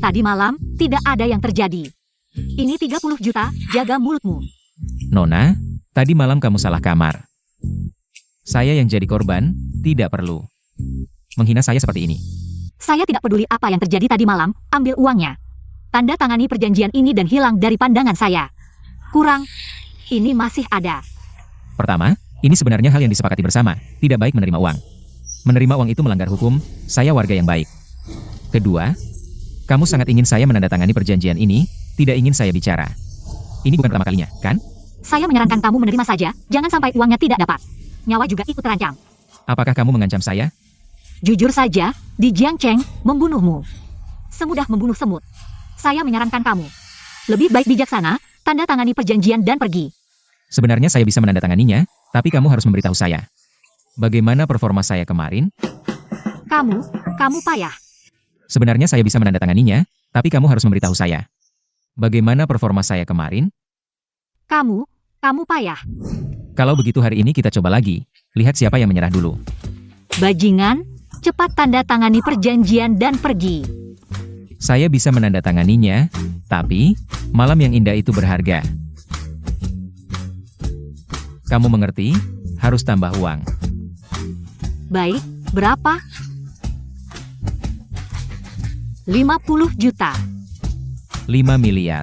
Tadi malam, tidak ada yang terjadi. Ini 30 juta, jaga mulutmu. Nona, tadi malam kamu salah kamar. Saya yang jadi korban, tidak perlu menghina saya seperti ini. Saya tidak peduli apa yang terjadi tadi malam, ambil uangnya. Tanda tangani perjanjian ini dan hilang dari pandangan saya. Kurang, ini masih ada. Pertama, ini sebenarnya hal yang disepakati bersama, tidak baik menerima uang. Menerima uang itu melanggar hukum, saya warga yang baik. Kedua, kamu sangat ingin saya menandatangani perjanjian ini, tidak ingin saya bicara. Ini bukan pertama kalinya, kan? Saya menyarankan kamu menerima saja, jangan sampai uangnya tidak dapat. Nyawa juga ikut terancam. Apakah kamu mengancam saya? Jujur saja, di Jiangcheng, membunuhmu. Semudah membunuh semut. Saya menyarankan kamu. Lebih baik bijaksana, tanda tangani perjanjian dan pergi. Sebenarnya saya bisa menandatanganinya, tapi kamu harus memberitahu saya. Bagaimana performa saya kemarin? Kamu payah. Sebenarnya saya bisa menandatanganinya, tapi kamu harus memberitahu saya. Bagaimana performa saya kemarin? Kamu payah. Kalau begitu hari ini kita coba lagi. Lihat siapa yang menyerah dulu. Bajingan, cepat tanda tangani perjanjian dan pergi. Saya bisa menandatanganinya, tapi malam yang indah itu berharga. Kamu mengerti? Harus tambah uang. Baik, berapa? 50 juta. 5 miliar.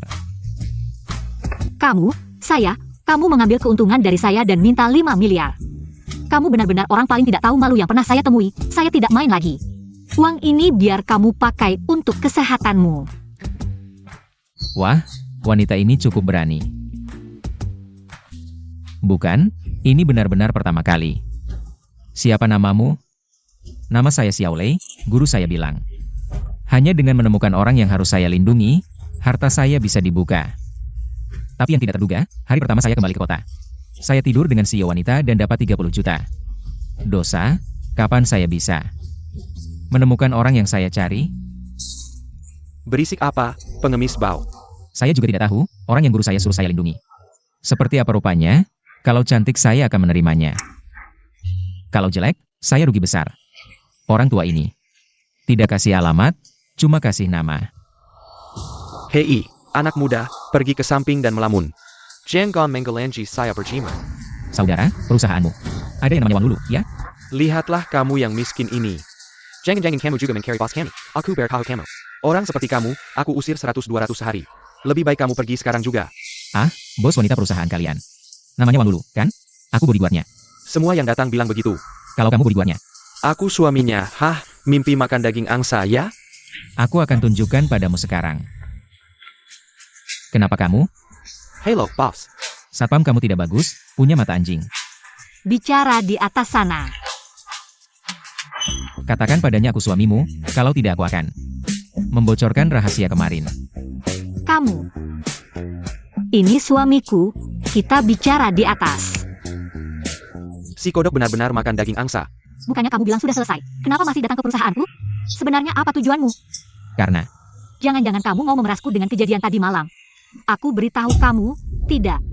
Kamu mengambil keuntungan dari saya dan minta 5 miliar. Kamu benar-benar orang paling tidak tahu malu yang pernah saya temui. Saya tidak main lagi. Uang ini biar kamu pakai untuk kesehatanmu. Wah, wanita ini cukup berani. Bukan, ini benar-benar pertama kali. Siapa namamu? Nama saya Xiaolei, guru saya bilang. Hanya dengan menemukan orang yang harus saya lindungi, harta saya bisa dibuka. Tapi yang tidak terduga, hari pertama saya kembali ke kota. Saya tidur dengan CEO wanita dan dapat 30 juta. Dosa, kapan saya bisa menemukan orang yang saya cari? Berisik apa, pengemis bau? Saya juga tidak tahu, orang yang guru saya suruh saya lindungi. Seperti apa rupanya, kalau cantik saya akan menerimanya. Kalau jelek, saya rugi besar. Orang tua ini tidak kasih alamat, cuma kasih nama. Hei, anak muda, pergi ke samping dan melamun. Jangan menggelanji saya berjima. Saudara, perusahaanmu. Ada yang namanya uang dulu, ya? Lihatlah kamu yang miskin ini. Jangan kamu juga mengcarry bos kami. Aku bertahu kamu. Orang seperti kamu, aku usir 100-200 sehari. Lebih baik kamu pergi sekarang juga. Ah, bos wanita perusahaan kalian. Namanya uang dulu, kan? Aku bodyguardnya. Semua yang datang bilang begitu. Kalau kamu bodyguardnya, Aku suaminya. Hah, mimpi makan daging angsa ya? aku akan tunjukkan padamu sekarang. Kenapa kamu? Hello, boss. Satpam kamu tidak bagus, punya mata anjing. Bicara di atas sana. Katakan padanya aku suamimu, kalau tidak aku akan membocorkan rahasia kemarin. Kamu. Ini suamiku, kita bicara di atas. Si kodok benar-benar makan daging angsa. Bukannya kamu bilang sudah selesai? Kenapa masih datang ke perusahaanku? Sebenarnya apa tujuanmu? Karena Jangan-jangan kamu mau memerasku dengan kejadian tadi malam. Aku beritahu kamu, tidak.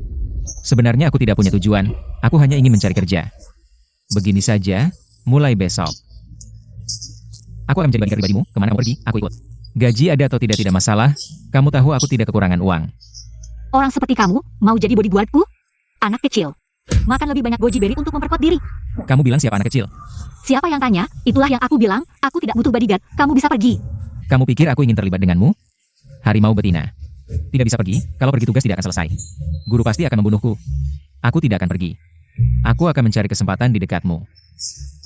sebenarnya aku tidak punya tujuan, aku hanya ingin mencari kerja. Begini saja, mulai besok. Aku akan menjadi bodyguard pribadimu, kemana kamu pergi, aku ikut. Gaji ada atau tidak masalah, kamu tahu aku tidak kekurangan uang. Orang seperti kamu, mau jadi bodyguardku? Anak kecil. Makan lebih banyak goji berry untuk memperkuat diri. Kamu bilang siapa anak kecil? Siapa yang tanya? Itulah yang aku bilang, aku tidak butuh bodyguard, kamu bisa pergi. Kamu pikir aku ingin terlibat denganmu? Harimau betina. Tidak bisa pergi, kalau pergi tugas tidak akan selesai. Guru pasti akan membunuhku. Aku tidak akan pergi. Aku akan mencari kesempatan di dekatmu.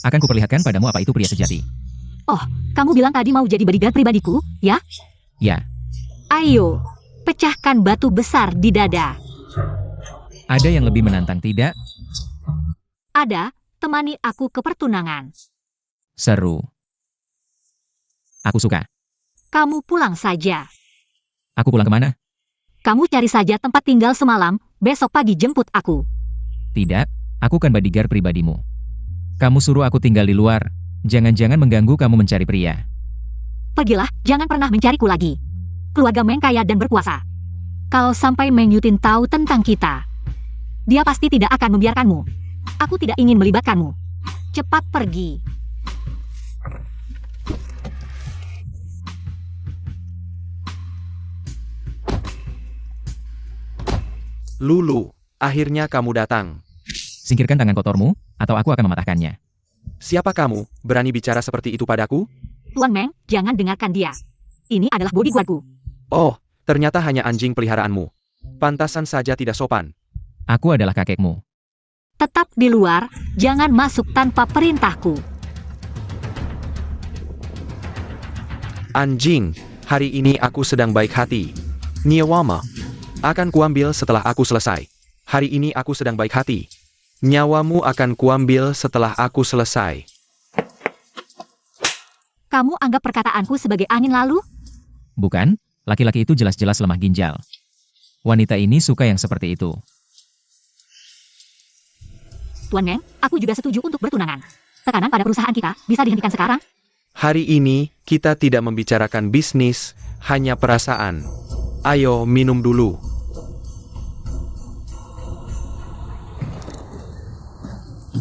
Akan kuperlihatkan padamu apa itu pria sejati. Oh, kamu bilang tadi mau jadi bodyguard pribadiku, ya? Ya, Ayo, pecahkan batu besar di dada. ada yang lebih menantang tidak? Ada, temani aku ke pertunangan. Seru. Aku suka. Kamu pulang saja. Aku pulang kemana? Kamu cari saja tempat tinggal semalam, besok pagi jemput aku. Tidak, aku kan bodyguard pribadimu. Kamu suruh aku tinggal di luar. Jangan-jangan mengganggu kamu mencari pria. Pergilah, jangan pernah mencariku lagi. Keluarga Meng kaya dan berkuasa. Kalau sampai Meng Yutin tahu tentang kita, dia pasti tidak akan membiarkanmu. Aku tidak ingin melibatkanmu. Cepat pergi. Lulu, akhirnya kamu datang. Singkirkan tangan kotormu, atau aku akan mematahkannya. Siapa kamu, berani bicara seperti itu padaku? Tuan Meng, jangan dengarkan dia. Ini adalah bodyguardku. Oh, ternyata hanya anjing peliharaanmu. Pantasan saja tidak sopan. Aku adalah kakekmu. Tetap di luar, jangan masuk tanpa perintahku. Anjing, hari ini aku sedang baik hati. Nyawama akan kuambil setelah aku selesai. Hari ini aku sedang baik hati. Nyawamu akan kuambil setelah aku selesai. Kamu anggap perkataanku sebagai angin lalu? Bukan, laki-laki itu jelas-jelas lemah ginjal. Wanita ini suka yang seperti itu. Tuan Meng, aku juga setuju untuk bertunangan. Tekanan pada perusahaan kita bisa dihentikan sekarang. Hari ini, kita tidak membicarakan bisnis, hanya perasaan. Ayo, minum dulu.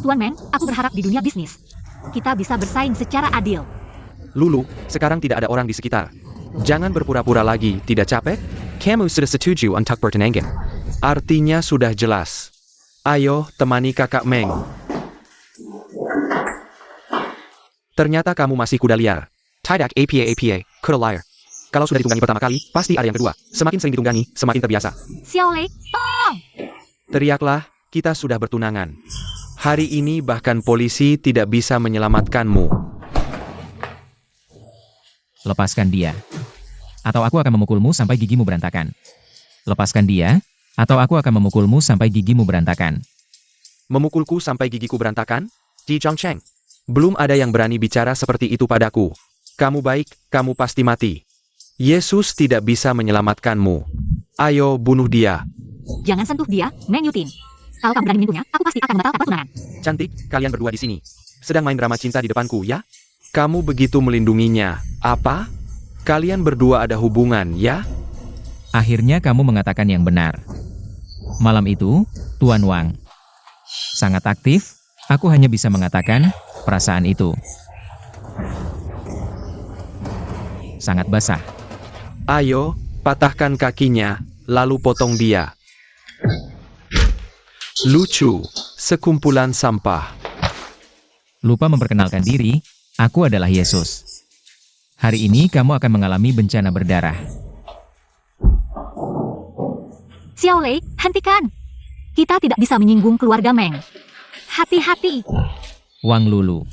Tuan Meng, aku berharap di dunia bisnis kita bisa bersaing secara adil. Lulu, sekarang tidak ada orang di sekitar. Jangan berpura-pura lagi, tidak capek? Kamu sudah setuju untuk bertunangan. Artinya sudah jelas. Ayo, temani kakak Meng. Ternyata kamu masih kuda liar. Tidak apa, kuda liar. Kalau sudah ditunggangi pertama kali, pasti ada yang kedua. Semakin sering ditunggangi, semakin terbiasa. Xiao Lei, tolong! Teriaklah, kita sudah bertunangan. Hari ini bahkan polisi tidak bisa menyelamatkanmu. Lepaskan dia. Atau aku akan memukulmu sampai gigimu berantakan. Lepaskan dia, atau aku akan memukulmu sampai gigimu berantakan. Memukulku sampai gigiku berantakan? Ji Zhangcheng. Belum ada yang berani bicara seperti itu padaku. Kamu baik, kamu pasti mati. Yesus tidak bisa menyelamatkanmu. Ayo bunuh dia. Jangan sentuh dia, Meng Yutin. Kalau kamu berani menyentuhnya, aku pasti akan membatalkan pertunangan. Cantik, kalian berdua di sini. Sedang main drama cinta di depanku, ya? Kamu begitu melindunginya. Apa? Kalian berdua ada hubungan, ya? Akhirnya kamu mengatakan yang benar. Malam itu, Tuan Wang sangat aktif, aku hanya bisa mengatakan perasaan itu. Sangat basah. Ayo, patahkan kakinya, lalu potong dia. Lucu, sekumpulan sampah. Lupa memperkenalkan diri, aku adalah Yesus. Hari ini kamu akan mengalami bencana berdarah. Xiao Lei, hentikan! Kita tidak bisa menyinggung keluarga Meng. Hati-hati! Wang Lulu.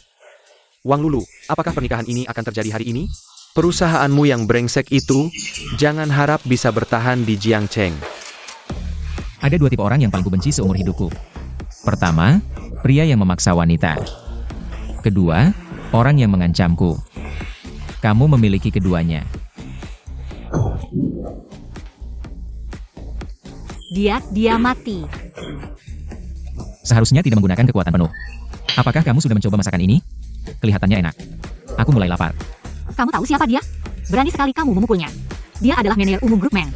Wang Lulu, apakah pernikahan ini akan terjadi hari ini? Perusahaanmu yang brengsek itu, jangan harap bisa bertahan di Jiangcheng. Ada dua tipe orang yang paling kubenci seumur hidupku. Pertama, pria yang memaksa wanita. Kedua, orang yang mengancamku. Kamu memiliki keduanya. Dia mati. Seharusnya tidak menggunakan kekuatan penuh. Apakah kamu sudah mencoba masakan ini? Kelihatannya enak. Aku mulai lapar. Kamu tahu siapa dia? Berani sekali kamu memukulnya. Dia adalah manajer umum grup Meng.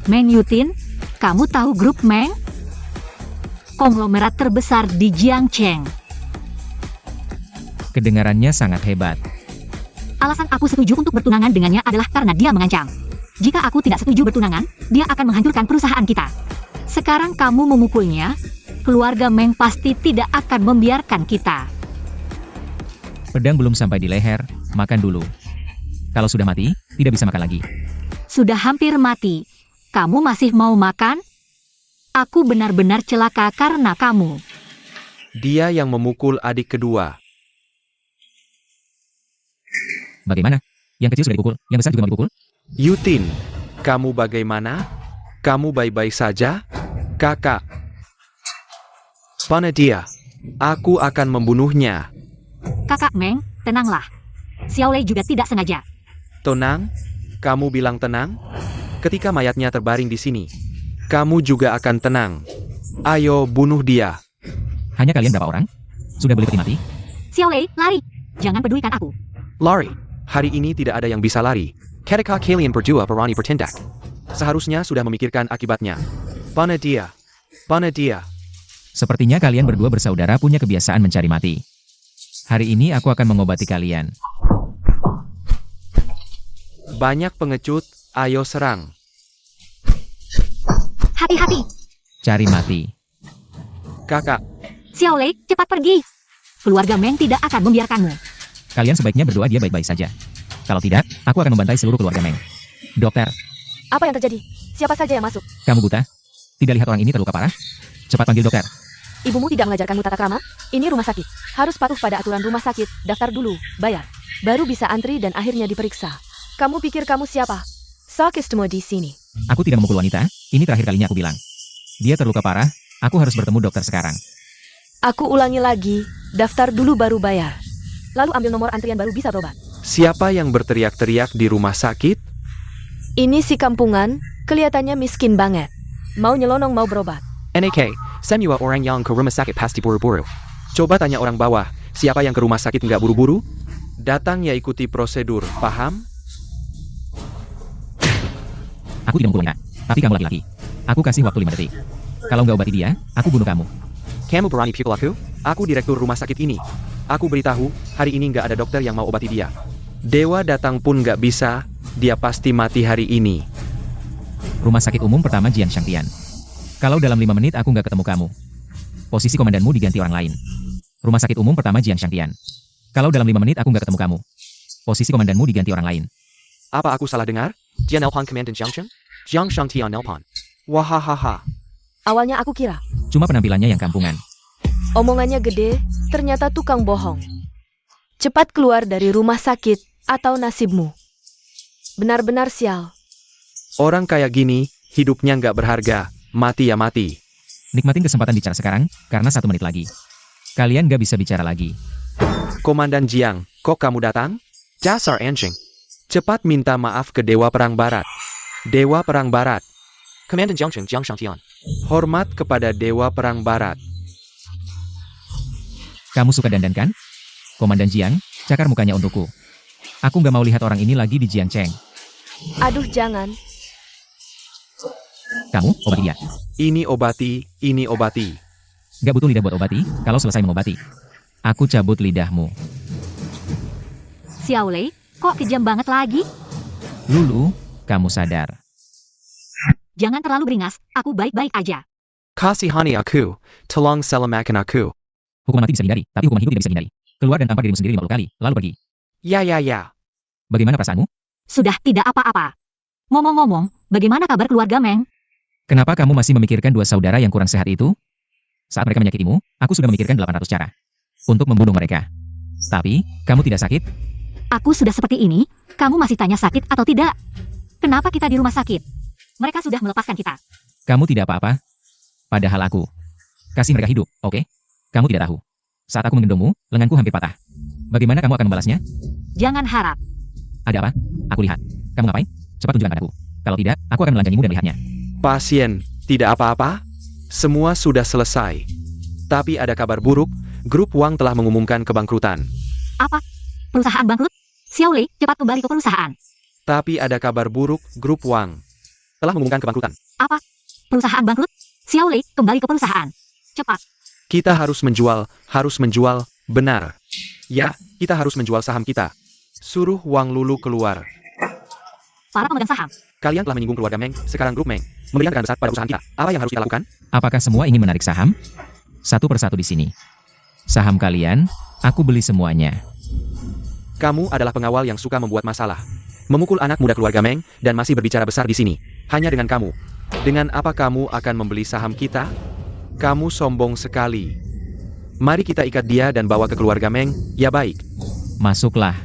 Meng Yutin, kamu tahu grup Meng? Konglomerat terbesar di Jiangcheng. Kedengarannya sangat hebat. Alasan aku setuju untuk bertunangan dengannya adalah karena dia mengancam. Jika aku tidak setuju bertunangan, dia akan menghancurkan perusahaan kita. Sekarang kamu memukulnya, keluarga Meng pasti tidak akan membiarkan kita. Pedang belum sampai di leher, makan dulu. Kalau sudah mati, tidak bisa makan lagi. Sudah hampir mati. Kamu masih mau makan? Aku benar-benar celaka karena kamu. Dia yang memukul adik kedua. Bagaimana? Yang kecil sudah dipukul, yang besar juga mau dipukul? Yutin, kamu bagaimana? Kamu baik-baik saja? Kakak. Mana dia? Aku akan membunuhnya. Kakak Meng, tenanglah. Xiao Lei juga tidak sengaja. Tenang? Kamu bilang tenang? Ketika mayatnya terbaring di sini, kamu juga akan tenang. Ayo bunuh dia. Hanya kalian berapa orang? Sudah boleh peti mati? Xiao Lei, lari. Jangan pedulikan aku. Lari. Hari ini tidak ada yang bisa lari. Ketika kalian berdua berani bertindak, seharusnya sudah memikirkan akibatnya. Mana dia? Mana dia? Sepertinya kalian berdua bersaudara punya kebiasaan mencari mati. Hari ini aku akan mengobati kalian. Banyak pengecut, ayo serang. Hati-hati. Cari mati. Kakak, Xiaolei, cepat pergi. Keluarga Meng tidak akan membiarkanmu. Kalian sebaiknya berdoa dia baik-baik saja. Kalau tidak, aku akan membantai seluruh keluarga Meng. Dokter, Apa yang terjadi? Siapa saja yang masuk? kamu buta? Tidak lihat orang ini terluka parah? Cepat panggil dokter. Ibumu tidak mengajarkanmu tata krama? Ini rumah sakit. Harus patuh pada aturan rumah sakit. Daftar dulu, bayar. Baru bisa antri dan akhirnya diperiksa. Kamu pikir kamu siapa? Sakismo di sini. Aku tidak memukul wanita, ini terakhir kalinya aku bilang. Dia terluka parah, aku harus bertemu dokter sekarang. Aku ulangi lagi, daftar dulu baru bayar. Lalu ambil nomor antrian baru bisa berobat. siapa yang berteriak-teriak di rumah sakit? Ini si kampungan, kelihatannya miskin banget. Mau nyelonong mau berobat. NAK, semua orang yang ke rumah sakit pasti buru-buru. Coba tanya orang bawah, siapa yang ke rumah sakit nggak buru-buru? Datang ya ikuti prosedur, paham? Aku tidak memukul wanita, tapi kamu laki-laki. Aku kasih waktu 5 detik. Kalau nggak obati dia, aku bunuh kamu. Kamu berani pukul aku? Aku direktur rumah sakit ini. Aku beritahu, hari ini nggak ada dokter yang mau obati dia. Dewa datang pun nggak bisa, dia pasti mati hari ini. Rumah sakit umum pertama Jian Shangtian. Kalau dalam 5 menit aku nggak ketemu kamu, posisi komandanmu diganti orang lain. Rumah sakit umum pertama Jian Shangtian. Kalau dalam 5 menit aku nggak ketemu kamu, posisi komandanmu diganti orang lain. Apa aku salah dengar? Jian Elpan Komandan Jiangcheng? Jiang Shangtian Elpan. Wahahaha. Awalnya aku kira, Cuma penampilannya yang kampungan. omongannya gede, ternyata tukang bohong. Cepat keluar dari rumah sakit, atau nasibmu. Benar-benar sial. Orang kayak gini, hidupnya nggak berharga. Mati ya mati. Nikmatin kesempatan bicara sekarang, karena 1 menit lagi. Kalian nggak bisa bicara lagi. Komandan Jiang, kok kamu datang? Dasar anjing. Cepat minta maaf ke Dewa Perang Barat. Dewa Perang Barat. Komandan Jiangcheng Jiang Shangtian. Hormat kepada Dewa Perang Barat. Kamu suka dandan kan? Komandan Jiang, cakar mukanya untukku. Aku nggak mau lihat orang ini lagi di Jiangcheng. Aduh jangan. Kamu, obati dia. Ini obati, ini obati. Nggak butuh lidah buat obati, kalau selesai mengobati. Aku cabut lidahmu. Xiaolei, kok kejam banget lagi? Lulu, kamu sadar. Jangan terlalu beringas, aku baik-baik aja. Kasihani aku, tolong selamatkan aku. Hukuman mati bisa dihindari, tapi hukuman hidup tidak bisa dihindari. Keluar dan tampar dirimu sendiri 50 kali, lalu pergi. Ya. Bagaimana perasaanmu? Sudah tidak apa-apa. Ngomong-ngomong, bagaimana kabar keluarga Meng? Kenapa kamu masih memikirkan 2 saudara yang kurang sehat itu? Saat mereka menyakitimu, aku sudah memikirkan 800 cara untuk membunuh mereka. Tapi, kamu tidak sakit? Aku sudah seperti ini, kamu masih tanya sakit atau tidak? Kenapa kita di rumah sakit? Mereka sudah melepaskan kita. Kamu tidak apa-apa? Padahal aku kasih mereka hidup, oke? Kamu tidak tahu. Saat aku menggendongmu, lenganku hampir patah. Bagaimana kamu akan membalasnya? Jangan harap. Ada apa? Aku lihat. Kamu ngapain? Cepat tunjukkan padaku. Kalau tidak, aku akan menelanjangimu dan melihatnya. Pasien, tidak apa-apa? Semua sudah selesai. Tapi ada kabar buruk, grup Wang telah mengumumkan kebangkrutan. Apa? Perusahaan bangkrut? Xiaolei, cepat kembali ke perusahaan. Tapi ada kabar buruk, grup Wang telah mengumumkan kebangkrutan. Apa? Perusahaan bangkrut? Xiaolei, kembali ke perusahaan. Cepat. Kita harus menjual, benar. Ya, kita harus menjual saham kita. Suruh Wang Lulu keluar. Para pemegang saham. Kalian telah menyinggung keluarga Meng, sekarang grup Meng memberikan tekanan besar pada perusahaan kita. Apa yang harus kita lakukan? Apakah semua ingin menarik saham? Satu persatu di sini. Saham kalian, aku beli semuanya. Kamu adalah pengawal yang suka membuat masalah. Memukul anak muda keluarga Meng, dan masih berbicara besar di sini. Hanya dengan kamu. Dengan apa kamu akan membeli saham kita? Kamu sombong sekali. Mari kita ikat dia dan bawa ke keluarga Meng, ya baik. Masuklah.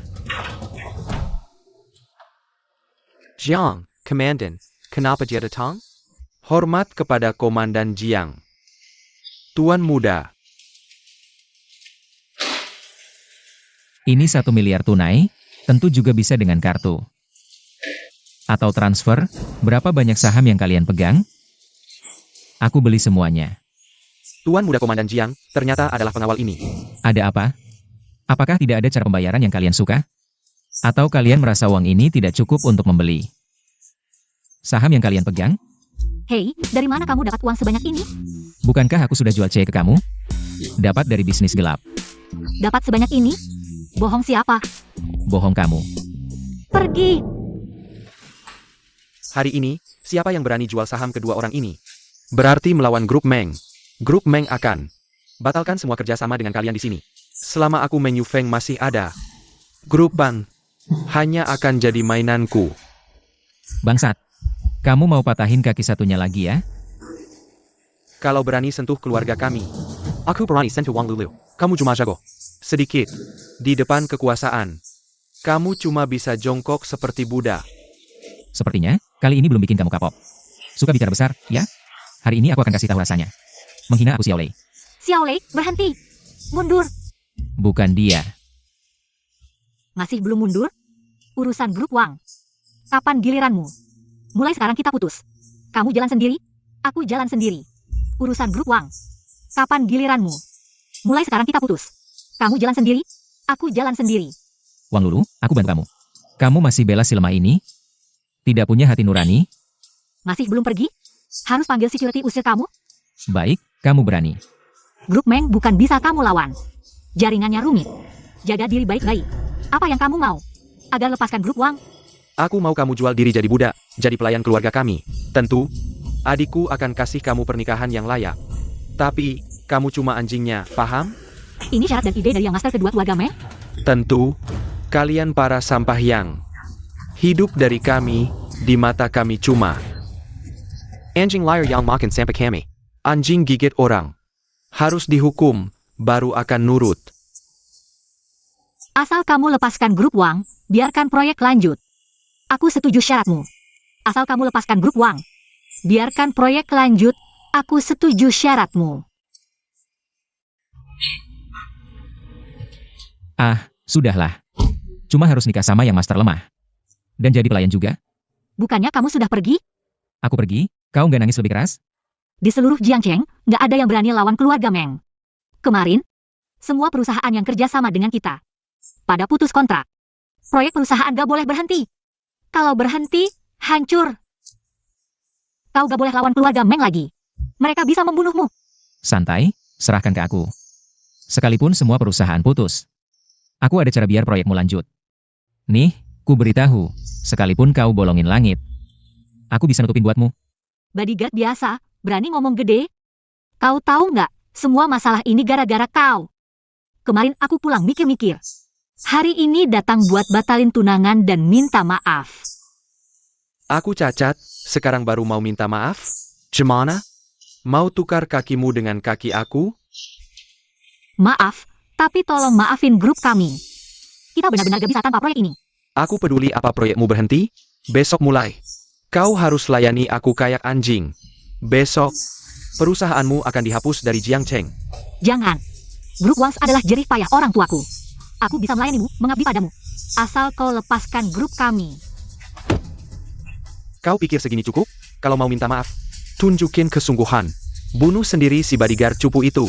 Jiang, Komandan, kenapa dia datang? Hormat kepada Komandan Jiang. Tuan muda, Ini 1 miliar tunai, tentu juga bisa dengan kartu. Atau transfer, berapa banyak saham yang kalian pegang? Aku beli semuanya. Tuan muda Komandan Jiang, ternyata adalah pengawal ini. Ada apa? Apakah tidak ada cara pembayaran yang kalian suka? Atau kalian merasa uang ini tidak cukup untuk membeli saham yang kalian pegang? Hei, dari mana kamu dapat uang sebanyak ini? Bukankah aku sudah jual C ke kamu? Dapat dari bisnis gelap. Dapat sebanyak ini? Bohong siapa? Bohong kamu. Pergi. Hari ini, siapa yang berani jual saham kedua orang ini? Berarti melawan grup Meng. Grup Meng akan batalkan semua kerjasama dengan kalian di sini. Selama aku Meng Yufeng masih ada, grup Ban hanya akan jadi mainanku. Bangsat. Kamu mau patahin kaki satunya lagi ya? Kalau berani sentuh keluarga kami, aku berani sentuh Wang Lulu. Kamu cuma jago sedikit di depan kekuasaan. Kamu cuma bisa jongkok seperti Buddha. Sepertinya, kali ini belum bikin kamu kapok. Suka bicara besar, ya? Hari ini aku akan kasih tahu rasanya. Menghina aku Xiaolei. Xiaolei, berhenti. Mundur. Bukan dia. Masih belum mundur? Urusan grup Wang. Kapan giliranmu? Mulai sekarang kita putus. Kamu jalan sendiri, aku jalan sendiri. Urusan grup Wang. Kapan giliranmu? Mulai sekarang kita putus. Kamu jalan sendiri, aku jalan sendiri. Wang Lulu, aku bantu kamu. Kamu masih bela si lemah ini? Tidak punya hati nurani? Masih belum pergi? Harus panggil security usir kamu? Baik, kamu berani. Grup Meng bukan bisa kamu lawan. Jaringannya rumit. Jaga diri baik-baik. Apa yang kamu mau? Agar lepaskan grup Wang? Aku mau kamu jual diri jadi budak, jadi pelayan keluarga kami. Tentu, adikku akan kasih kamu pernikahan yang layak. Tapi, kamu cuma anjingnya, paham? Ini syarat dan ide dari yang master kedua keluarga Meng? Tentu, kalian para sampah yang hidup dari kami, di mata kami cuma anjing liar yang makan sampah kami. Anjing gigit orang. Harus dihukum, baru akan nurut. Asal kamu lepaskan grup Wang, biarkan proyek lanjut. Aku setuju syaratmu. Asal kamu lepaskan grup Wang, biarkan proyek lanjut. Aku setuju syaratmu. Ah, sudahlah. Cuma harus nikah sama yang master lemah. Dan jadi pelayan juga. Bukannya kamu sudah pergi? Aku pergi, kau nggak nangis lebih keras? Di seluruh Jiangcheng, nggak ada yang berani lawan keluarga Meng. Kemarin, semua perusahaan yang kerja sama dengan kita pada putus kontrak. Proyek perusahaan gak boleh berhenti. Kalau berhenti, hancur. Kau gak boleh lawan keluarga Meng lagi. Mereka bisa membunuhmu. Santai, serahkan ke aku. Sekalipun semua perusahaan putus, aku ada cara biar proyekmu lanjut. Nih, ku beritahu, sekalipun kau bolongin langit, aku bisa nutupin buatmu. Bodyguard biasa, berani ngomong gede. Kau tahu nggak, semua masalah ini gara-gara kau. Kemarin aku pulang mikir-mikir. Hari ini datang buat batalin tunangan dan minta maaf. Aku cacat, sekarang baru mau minta maaf? Gimana? Mau tukar kakimu dengan kaki aku? Maaf, tapi tolong maafin grup kami. Kita benar-benar gak bisa tanpa proyek ini. Aku peduli apa proyekmu berhenti? Besok mulai. Kau harus layani aku kayak anjing. Besok, perusahaanmu akan dihapus dari Jiangcheng. Jangan. Grup Wang adalah jerih payah orang tuaku. Aku bisa melayanimu, mengabdi padamu. Asal kau lepaskan grup kami. Kau pikir segini cukup? Kalau mau minta maaf, tunjukin kesungguhan. Bunuh sendiri si bodyguard cupu itu.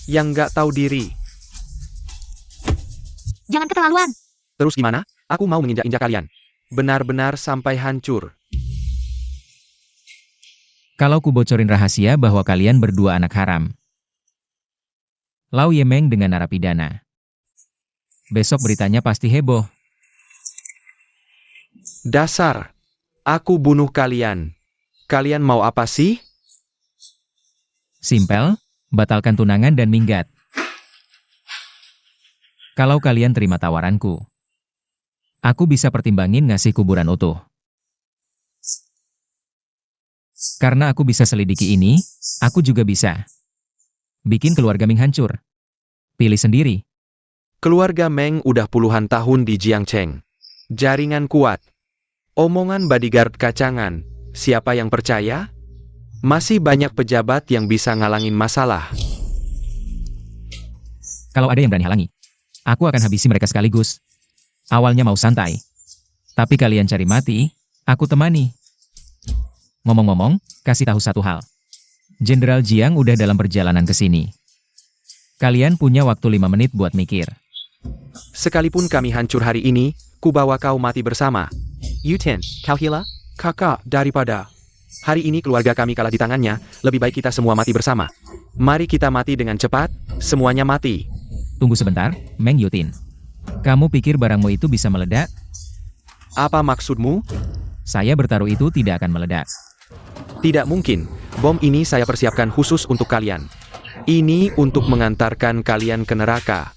Yang nggak tahu diri. Jangan keterlaluan. Terus gimana? Aku mau menginjak-injak kalian. Benar-benar sampai hancur. Kalau ku bocorin rahasia bahwa kalian berdua anak haram. Lau Yemeng dengan narapidana. Besok beritanya pasti heboh. Dasar. Aku bunuh kalian. Kalian mau apa sih? Simpel, batalkan tunangan dan minggat. Kalau kalian terima tawaranku, aku bisa pertimbangin ngasih kuburan utuh. Karena aku bisa selidiki ini, aku juga bisa bikin keluarga Ming hancur. Pilih sendiri. Keluarga Meng udah puluhan tahun di Jiangcheng. Jaringan kuat. Omongan bodyguard kacangan. Siapa yang percaya? Masih banyak pejabat yang bisa ngalangin masalah. Kalau ada yang berani halangi, aku akan habisi mereka sekaligus. Awalnya mau santai. Tapi kalian cari mati, aku temani. Ngomong-ngomong, kasih tahu satu hal. Jenderal Jiang udah dalam perjalanan ke sini. Kalian punya waktu 5 menit buat mikir. Sekalipun kami hancur hari ini, ku bawa kau mati bersama. Yuten, kau hila? Kakak, daripada hari ini keluarga kami kalah di tangannya, lebih baik kita semua mati bersama. Mari kita mati dengan cepat, semuanya mati. Tunggu sebentar, Meng Yutin. Kamu pikir barangmu itu bisa meledak? Apa maksudmu? Saya bertaruh itu tidak akan meledak. Tidak mungkin. Bom ini saya persiapkan khusus untuk kalian. Ini untuk mengantarkan kalian ke neraka.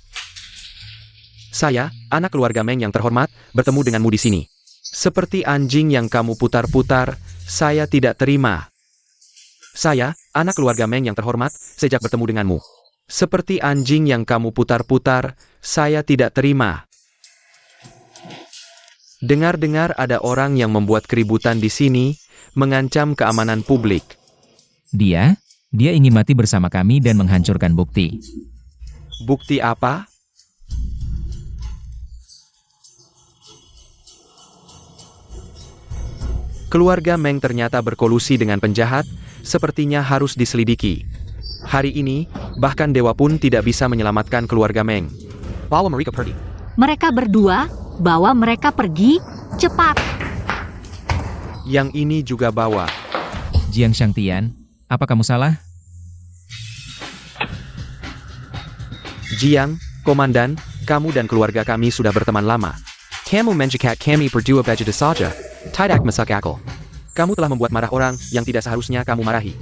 Saya, anak keluarga Meng yang terhormat, bertemu denganmu di sini. Seperti anjing yang kamu putar-putar, saya tidak terima. Saya, anak keluarga Meng yang terhormat, sejak bertemu denganmu. Seperti anjing yang kamu putar-putar, saya tidak terima. Dengar-dengar ada orang yang membuat keributan di sini, mengancam keamanan publik. Dia ingin mati bersama kami dan menghancurkan bukti. Bukti apa? Keluarga Meng ternyata berkolusi dengan penjahat, sepertinya harus diselidiki. Hari ini, bahkan dewa pun tidak bisa menyelamatkan keluarga Meng. Bawa mereka pergi. Mereka berdua, bawa mereka pergi, cepat. Yang ini juga bawa. Jiang Shangtian, apa kamu salah? Jiang, komandan, kamu dan keluarga kami sudah berteman lama. Kamu menjikat kami berdua begitu saja. Tidak masuk akal. Kamu telah membuat marah orang yang tidak seharusnya kamu marahi.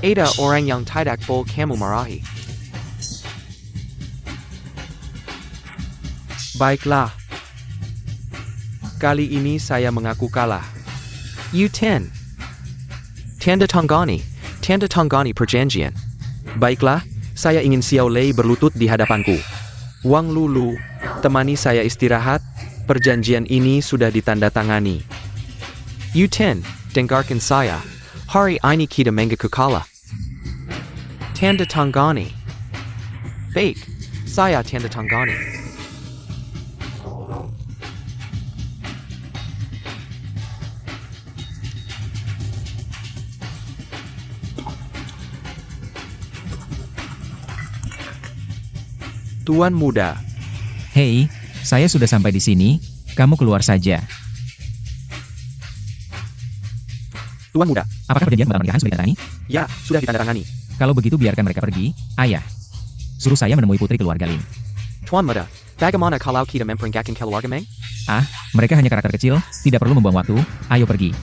Ada orang yang tidak boleh kamu marahi. Baiklah. Kali ini saya mengaku kalah. U10. Tanda Tanggani perjanjian. Baiklah, saya ingin Xiao Lei berlutut di hadapanku. Wang Lulu, temani saya istirahat, perjanjian ini sudah ditandatangani. U10, dengarkan saya, hari ini kita mengaku kalah. Tanda Tanggani. Baik, saya tanda Tanggani. Tuan muda. Hei, saya sudah sampai di sini, kamu keluar saja. Tuan muda. Apakah perjanjian pembatal pernikahan sudah ditandatangani? Ya, sudah ditandatangani. Kalau begitu biarkan mereka pergi. Ayah, suruh saya menemui putri keluarga Lin. Tuan muda, bagaimana kalau kita memperingatkan keluarga Meng? Mereka hanya karakter kecil, tidak perlu membuang waktu, ayo pergi.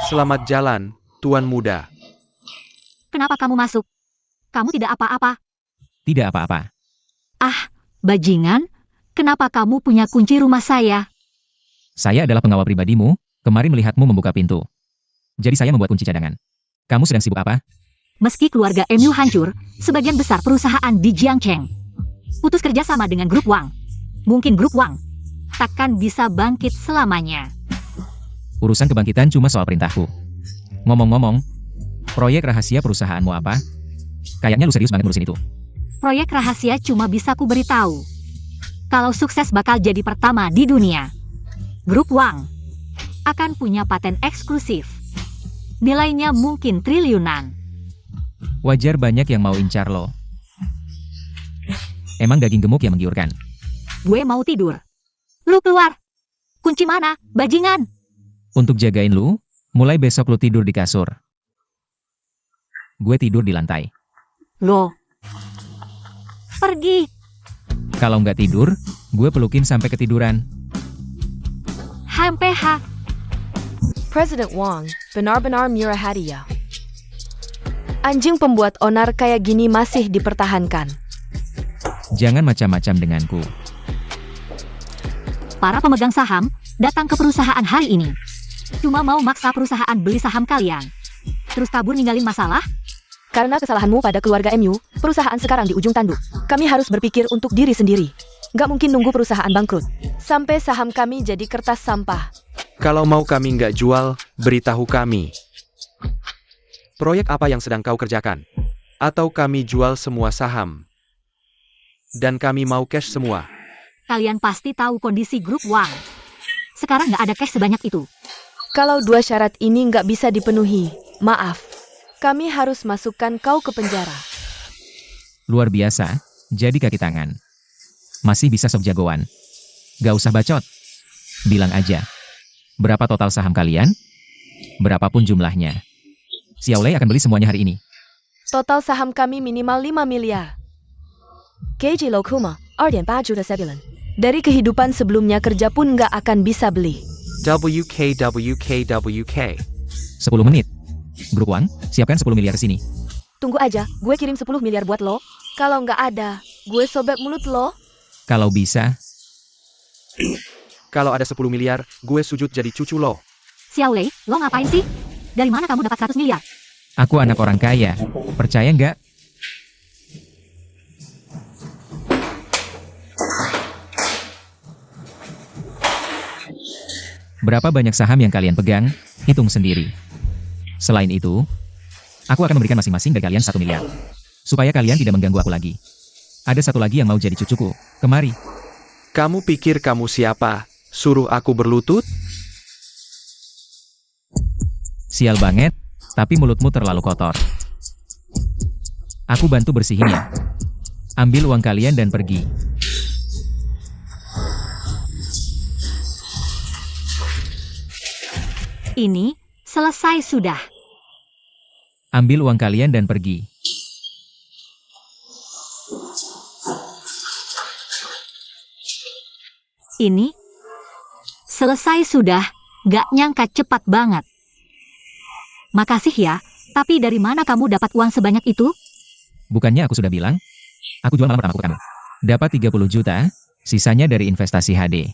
Selamat jalan, Tuan muda. Kenapa kamu masuk? Kamu tidak apa-apa. Tidak apa-apa. Bajingan, kenapa kamu punya kunci rumah saya? Saya adalah pengawal pribadimu, kemarin melihatmu membuka pintu. Jadi saya membuat kunci cadangan. Kamu sedang sibuk apa? Meski keluarga MU hancur, sebagian besar perusahaan di Jiangcheng putus kerjasama dengan grup Wang. Mungkin grup Wang takkan bisa bangkit selamanya. Urusan kebangkitan cuma soal perintahku. Ngomong-ngomong, proyek rahasia perusahaanmu apa? Kayaknya lu serius banget ngurusin itu. Proyek rahasia cuma bisa ku beritahu. Kalau sukses bakal jadi pertama di dunia. Grup Wang akan punya paten eksklusif. Nilainya mungkin triliunan. Wajar banyak yang mau incar lo. Emang daging gemuk yang menggiurkan. Gue mau tidur. Lu keluar. Kunci mana, bajingan? Untuk jagain lu, mulai besok lu tidur di kasur. Gue tidur di lantai. Lo pergi. Kalau nggak tidur, gue pelukin sampai ketiduran. HMPH. President Wang, benar-benar murah hadiah. Anjing pembuat onar kayak gini masih dipertahankan. Jangan macam-macam denganku. Para pemegang saham datang ke perusahaan hari ini. Cuma mau maksa perusahaan beli saham kalian. Terus kabur ninggalin masalah? Karena kesalahanmu pada keluarga MU, perusahaan sekarang di ujung tanduk. Kami harus berpikir untuk diri sendiri. Gak mungkin nunggu perusahaan bangkrut. Sampai saham kami jadi kertas sampah. Kalau mau kami nggak jual, beritahu kami. Proyek apa yang sedang kau kerjakan? Atau kami jual semua saham? Dan kami mau cash semua. Kalian pasti tahu kondisi grup Wang. Sekarang nggak ada cash sebanyak itu. Kalau dua syarat ini nggak bisa dipenuhi, maaf. Kami harus masukkan kau ke penjara. Luar biasa, jadi kaki tangan. Masih bisa sob jagoan. Gak usah bacot. Bilang aja. Berapa total saham kalian? Berapapun jumlahnya. Xiao Lei akan beli semuanya hari ini. Total saham kami minimal 5 miliar. KG Lokuma, 2.8 juta sebulan. Dari kehidupan sebelumnya kerja pun nggak akan bisa beli. WK. 10 menit. Grup Wang, siapkan 10 miliar ke sini. Tunggu aja, gue kirim 10 miliar buat lo. Kalau nggak ada, gue sobek mulut lo. Kalau bisa, Kalau ada 10 miliar, gue sujud jadi cucu lo. Xiao Lei, lo ngapain sih? Dari mana kamu dapat 100 miliar? aku anak orang kaya. Percaya nggak? Berapa banyak saham yang kalian pegang? Hitung sendiri. Selain itu, aku akan memberikan masing-masing dari kalian 1 miliar. Supaya kalian tidak mengganggu aku lagi. Ada satu lagi yang mau jadi cucuku. Kemari. Kamu pikir kamu siapa? Suruh aku berlutut? Sial banget, tapi mulutmu terlalu kotor. Aku bantu bersihinnya. Ambil uang kalian dan pergi. Ini, selesai sudah. Ambil uang kalian dan pergi. Ini, selesai sudah. Gak nyangka cepat banget. Makasih ya, tapi dari mana kamu dapat uang sebanyak itu? Bukannya aku sudah bilang? Aku jual malam pertamaku ke kamu. Dapat 30 juta, sisanya dari investasi HD.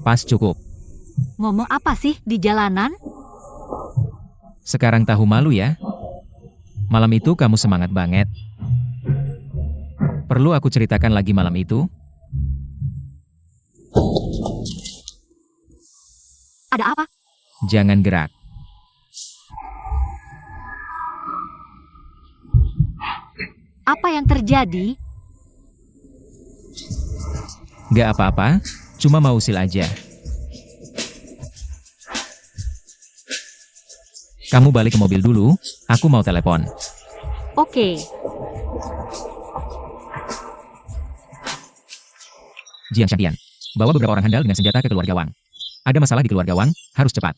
Pas cukup. Ngomong apa sih di jalanan? Sekarang tahu malu ya? Malam itu kamu semangat banget. Perlu aku ceritakan lagi malam itu? Ada apa? Jangan gerak. Apa yang terjadi? Gak apa-apa, cuma mau usil aja. Kamu balik ke mobil dulu, aku mau telepon. Oke. Jiang Shangtian, bawa beberapa orang handal dengan senjata ke keluarga Wang. Ada masalah di keluarga Wang, harus cepat.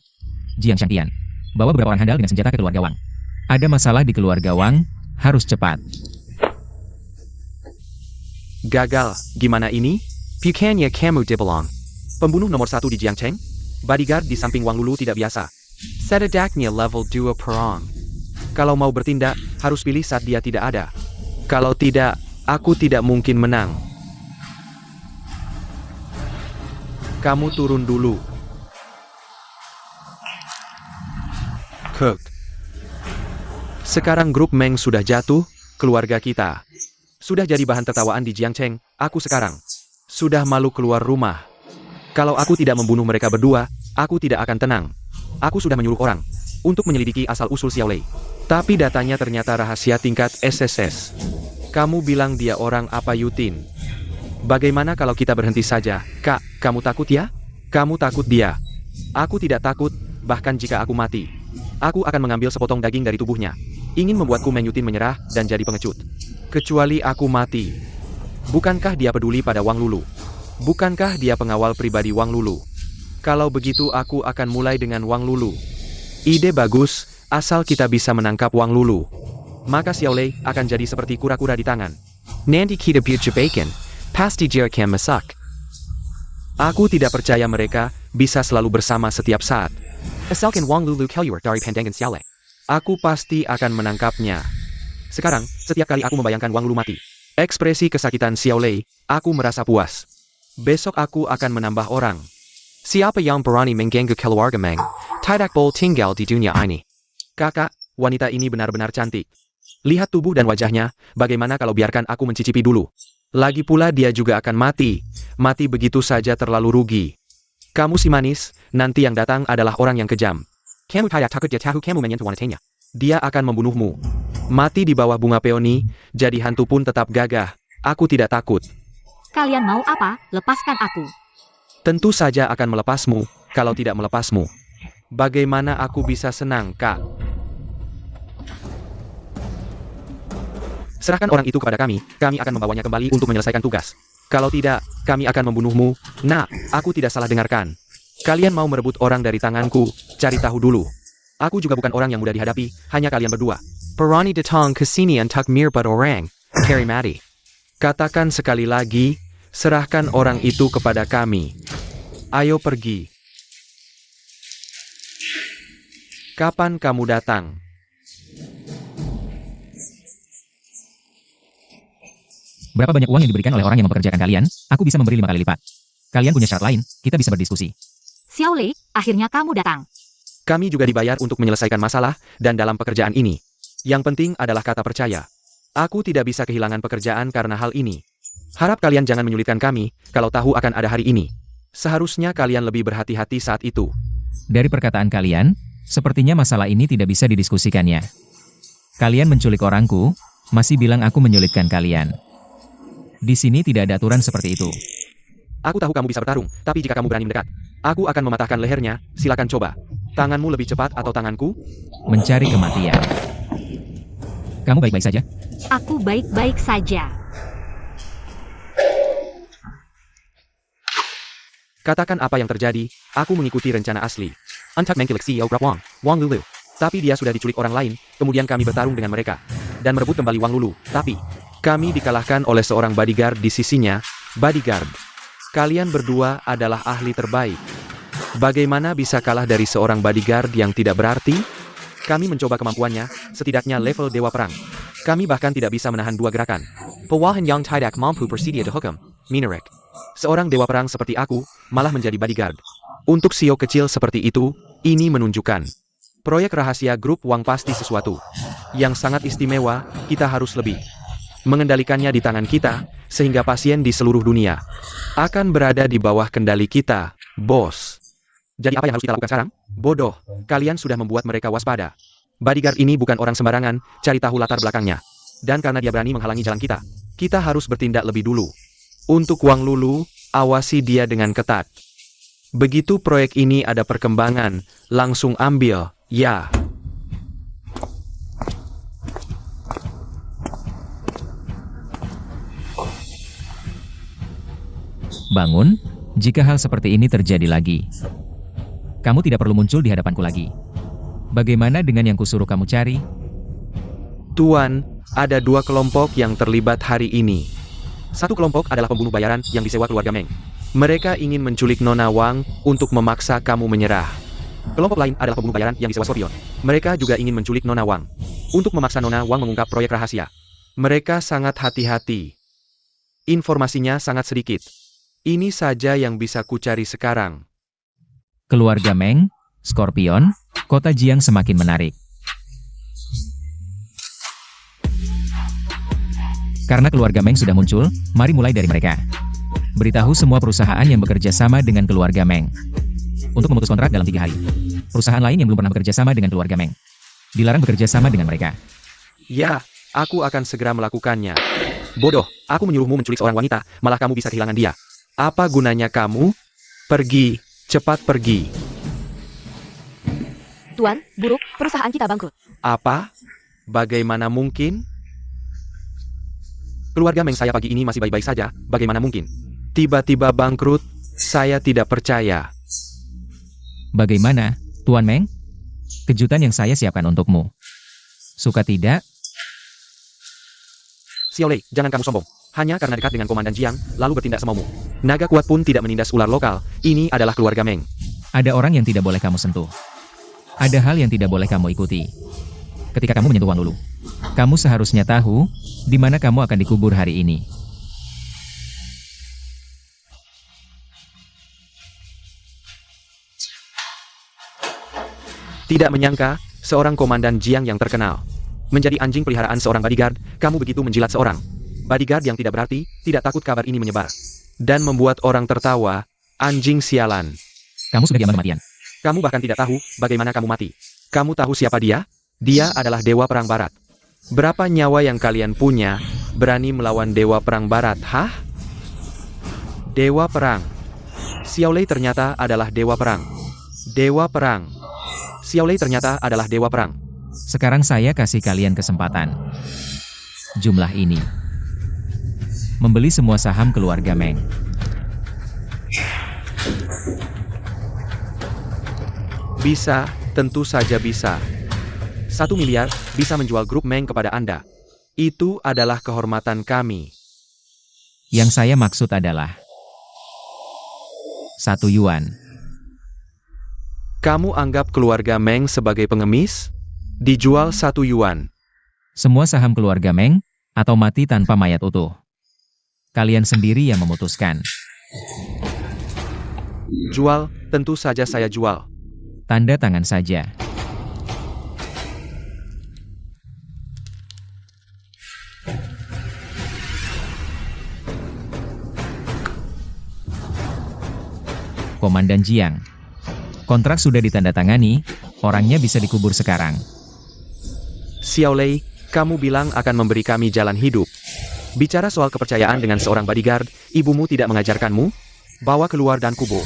Jiang Shangtian, bawa beberapa orang handal dengan senjata ke keluarga Wang. Ada masalah di keluarga Wang, harus cepat. Gagal, gimana ini? Bukannya kamu dibelong. Pembunuh nomor 1 di Jiangcheng? Bodyguard di samping Wang Lulu tidak biasa. Sededaknya level 2 perang. Kalau mau bertindak, harus pilih saat dia tidak ada. Kalau tidak, aku tidak mungkin menang. Kamu turun dulu. Cooked. Sekarang grup Meng sudah jatuh, keluarga kita sudah jadi bahan tertawaan di Jiangcheng. Aku sekarang sudah malu keluar rumah. Kalau aku tidak membunuh mereka berdua, aku tidak akan tenang. Aku sudah menyuruh orang untuk menyelidiki asal-usul Xiao Lei. Tapi datanya ternyata rahasia tingkat SSS. Kamu bilang dia orang apa Yutin? Bagaimana kalau kita berhenti saja? Kak, kamu takut ya? Kamu takut dia. Aku tidak takut, bahkan jika aku mati. Aku akan mengambil sepotong daging dari tubuhnya. Ingin membuatku Meng Yutin menyerah dan jadi pengecut. Kecuali aku mati. Bukankah dia peduli pada Wang Lulu? Bukankah dia pengawal pribadi Wang Lulu? Kalau begitu aku akan mulai dengan Wang Lulu. Ide bagus, asal kita bisa menangkap Wang Lulu. Maka Xiao Lei akan jadi seperti kura-kura di tangan. Nanti kita buat bacon, pasti dia akan masak. Aku tidak percaya mereka bisa selalu bersama setiap saat. Asalkan Wang Lulu keluar dari pandangan Xiao Lei, aku pasti akan menangkapnya. Sekarang, setiap kali aku membayangkan Wang Lulu mati, ekspresi kesakitan Xiao Lei, aku merasa puas. Besok aku akan menambah orang. Siapa yang berani mengganggu keluarga Meng? Tidak boleh tinggal di dunia ini. Kakak, wanita ini benar-benar cantik. Lihat tubuh dan wajahnya, bagaimana kalau biarkan aku mencicipi dulu? Lagi pula dia juga akan mati. Mati begitu saja terlalu rugi. Kamu si manis, nanti yang datang adalah orang yang kejam. Kamu tidak takut dia tahu kamu menyentuh wanitanya. Dia akan membunuhmu. Mati di bawah bunga peoni, jadi hantu pun tetap gagah. Aku tidak takut. Kalian mau apa? Lepaskan aku. Tentu saja akan melepasmu, kalau tidak melepasmu. Bagaimana aku bisa senang, Kak? Serahkan orang itu kepada kami akan membawanya kembali untuk menyelesaikan tugas. Kalau tidak, kami akan membunuhmu. Nah, aku tidak salah dengarkan. Kalian mau merebut orang dari tanganku, cari tahu dulu. Aku juga bukan orang yang mudah dihadapi, hanya kalian berdua. Perani datang ke sini untuk merebut orang, Carrie Mati. Katakan sekali lagi, serahkan orang itu kepada kami. Ayo pergi. Kapan kamu datang? Berapa banyak uang yang diberikan oleh orang yang mempekerjakan kalian, aku bisa memberi 5 kali lipat. Kalian punya syarat lain, kita bisa berdiskusi. Xiao Lei, akhirnya kamu datang. Kami juga dibayar untuk menyelesaikan masalah, dan dalam pekerjaan ini. Yang penting adalah kata percaya. Aku tidak bisa kehilangan pekerjaan karena hal ini. Harap kalian jangan menyulitkan kami, kalau tahu akan ada hari ini. Seharusnya kalian lebih berhati-hati saat itu. Dari perkataan kalian, sepertinya masalah ini tidak bisa didiskusikannya. Kalian menculik orangku, masih bilang aku menyulitkan kalian. Di sini tidak ada aturan seperti itu. Aku tahu kamu bisa bertarung, tapi jika kamu berani mendekat, aku akan mematahkan lehernya, silakan coba. Tanganmu lebih cepat atau tanganku? Mencari kematian. Kamu baik-baik saja? Aku baik-baik saja. Katakan apa yang terjadi, aku mengikuti rencana asli. Antak mengkilik CEO Grab Wang Lulu. Tapi dia sudah diculik orang lain, kemudian kami bertarung dengan mereka. Dan merebut kembali Wang Lulu, tapi kami dikalahkan oleh seorang bodyguard di sisinya. Bodyguard. Kalian berdua adalah ahli terbaik. Bagaimana bisa kalah dari seorang bodyguard yang tidak berarti? Kami mencoba kemampuannya, setidaknya level Dewa Perang. Kami bahkan tidak bisa menahan 2 gerakan. Pewahan yang tidak mampu bersedia dihukum. Minarek. Seorang Dewa Perang seperti aku, malah menjadi bodyguard. Untuk CEO kecil seperti itu, ini menunjukkan. Proyek rahasia grup Wang pasti sesuatu yang sangat istimewa, kita harus lebih mengendalikannya di tangan kita, sehingga pasien di seluruh dunia akan berada di bawah kendali kita, bos. Jadi apa yang harus kita lakukan sekarang? Bodoh, kalian sudah membuat mereka waspada. Bodyguard ini bukan orang sembarangan, cari tahu latar belakangnya. Dan karena dia berani menghalangi jalan kita, kita harus bertindak lebih dulu. Untuk Wang Lulu, awasi dia dengan ketat. Begitu proyek ini ada perkembangan, langsung ambil, ya. Bangun, jika hal seperti ini terjadi lagi. Kamu tidak perlu muncul di hadapanku lagi. Bagaimana dengan yang kusuruh kamu cari? Tuan, ada 2 kelompok yang terlibat hari ini. Satu kelompok adalah pembunuh bayaran yang disewa keluarga Meng. Mereka ingin menculik Nona Wang untuk memaksa kamu menyerah. Kelompok lain adalah pembunuh bayaran yang disewa Scorpion. Mereka juga ingin menculik Nona Wang untuk memaksa Nona Wang mengungkap proyek rahasia. Mereka sangat hati-hati. Informasinya sangat sedikit. Ini saja yang bisa kucari sekarang. Keluarga Meng, Scorpion, kota Jiang semakin menarik. Karena keluarga Meng sudah muncul, mari mulai dari mereka. Beritahu semua perusahaan yang bekerja sama dengan keluarga Meng untuk memutus kontrak dalam 3 hari. Perusahaan lain yang belum pernah bekerja sama dengan keluarga Meng dilarang bekerja sama dengan mereka. Ya, aku akan segera melakukannya. Bodoh, aku menyuruhmu menculik seorang wanita, malah kamu bisa kehilangan dia. Apa gunanya kamu? Pergi, cepat pergi. Tuan, buruk, perusahaan kita bangkrut. Apa? Bagaimana mungkin? Keluarga Meng saya pagi ini masih baik-baik saja, bagaimana mungkin? Tiba-tiba bangkrut, saya tidak percaya. Bagaimana, Tuan Meng? Kejutan yang saya siapkan untukmu. Suka tidak? Xiao Lei, jangan kamu sombong. Hanya karena dekat dengan Komandan Jiang, lalu bertindak semaumu. Naga kuat pun tidak menindas ular lokal, ini adalah keluarga Meng. Ada orang yang tidak boleh kamu sentuh. Ada hal yang tidak boleh kamu ikuti. Ketika kamu menyentuh Wang Lulu, kamu seharusnya tahu di mana kamu akan dikubur hari ini. Tidak menyangka, seorang Komandan Jiang yang terkenal menjadi anjing peliharaan seorang bodyguard, kamu begitu menjilat seorang bodyguard yang tidak berarti, tidak takut kabar ini menyebar dan membuat orang tertawa, anjing sialan. Kamu sudah diaman kematian. Kamu bahkan tidak tahu bagaimana kamu mati. Kamu tahu siapa dia? Dia adalah Dewa Perang Barat. Berapa nyawa yang kalian punya berani melawan Dewa Perang Barat, hah? Dewa Perang. Xiao Lei ternyata adalah Dewa Perang. Dewa Perang. Xiao Lei ternyata adalah Dewa Perang. Sekarang saya kasih kalian kesempatan. Jumlah ini. Membeli semua saham keluarga Meng. Bisa, tentu saja bisa. 1 miliar bisa menjual grup Meng kepada Anda. Itu adalah kehormatan kami. Yang saya maksud adalah 1 yuan. Kamu anggap keluarga Meng sebagai pengemis? Dijual 1 yuan. Semua saham keluarga Meng, atau mati tanpa mayat utuh. Kalian sendiri yang memutuskan. Jual, tentu saja saya jual. Tanda tangan saja. Komandan Jiang. Kontrak sudah ditandatangani, orangnya bisa dikubur sekarang. Xiao Lei, kamu bilang akan memberi kami jalan hidup. Bicara soal kepercayaan dengan seorang bodyguard, ibumu tidak mengajarkanmu? Bawa keluar dan kubur.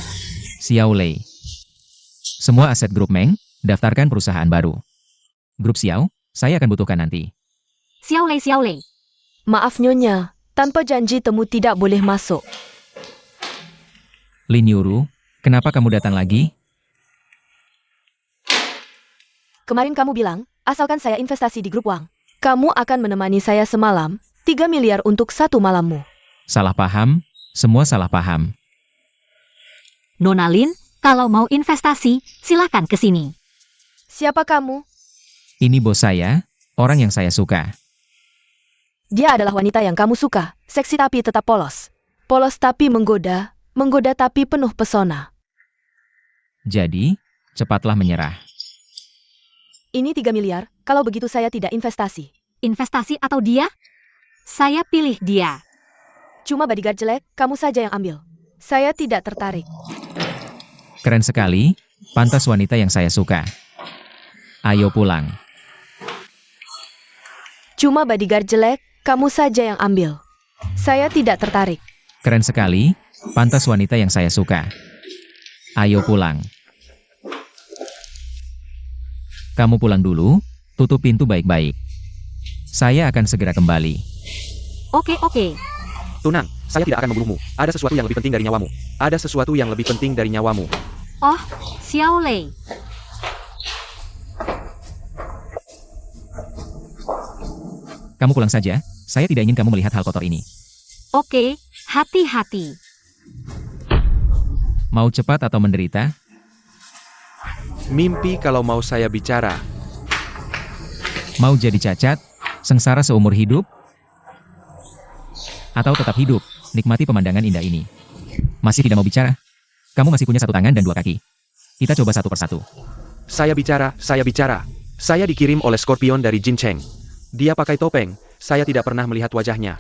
Xiao Lei. Semua aset grup Meng, daftarkan perusahaan baru. Grup Xiao, saya akan butuhkan nanti. Xiao Lei. Maaf Nyonya, tanpa janji temu tidak boleh masuk. Lin Yuru, kenapa kamu datang lagi? Kemarin kamu bilang, asalkan saya investasi di grup Wang, kamu akan menemani saya semalam, 3 miliar untuk 1 malammu. Salah paham, semua salah paham. Nona Lin, kalau mau investasi, silakan ke sini. Siapa kamu? Ini bos saya, orang yang saya suka. Dia adalah wanita yang kamu suka, seksi tapi tetap polos. Polos tapi menggoda, menggoda tapi penuh pesona. Jadi, cepatlah menyerah. Ini 3 miliar, kalau begitu saya tidak investasi. Investasi atau dia? Saya pilih dia. Cuma bodyguard jelek, kamu saja yang ambil. Saya tidak tertarik. Keren sekali, pantas wanita yang saya suka. Ayo pulang. Cuma bodyguard jelek, kamu saja yang ambil. Saya tidak tertarik. Keren sekali, pantas wanita yang saya suka. Ayo pulang. Kamu pulang dulu, tutup pintu baik-baik. Saya akan segera kembali. Oke. Tunang, saya tidak akan membunuhmu. Ada sesuatu yang lebih penting dari nyawamu. Ada sesuatu yang lebih penting dari nyawamu. Oh, Xiao Lei. Kamu pulang saja, saya tidak ingin kamu melihat hal kotor ini. Oke, hati-hati. Mau cepat atau menderita? Mimpi kalau mau saya bicara. Mau jadi cacat? Sengsara seumur hidup? Atau tetap hidup, nikmati pemandangan indah ini? Masih tidak mau bicara? Kamu masih punya 1 tangan dan 2 kaki. Kita coba satu persatu. Saya bicara. Saya dikirim oleh Scorpion dari Jin Cheng. Dia pakai topeng, saya tidak pernah melihat wajahnya.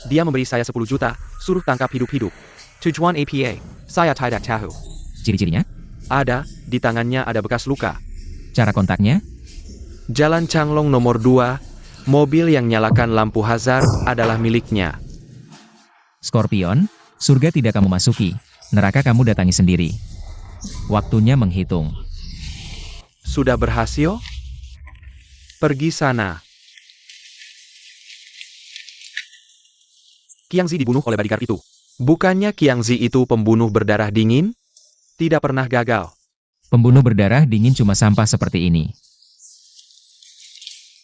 Dia memberi saya 10 juta, suruh tangkap hidup-hidup. Tujuan APA, saya tidak tahu. Ciri-cirinya? Ada, di tangannya ada bekas luka. Cara kontaknya? Jalan Changlong nomor 2, mobil yang nyalakan lampu hazard adalah miliknya. Scorpion, surga tidak kamu masuki, neraka kamu datangi sendiri. Waktunya menghitung. Sudah berhasil? Pergi sana. Qiangzi dibunuh oleh bodyguard itu. Bukannya Qiangzi itu pembunuh berdarah dingin? Tidak pernah gagal. Pembunuh berdarah dingin cuma sampah seperti ini.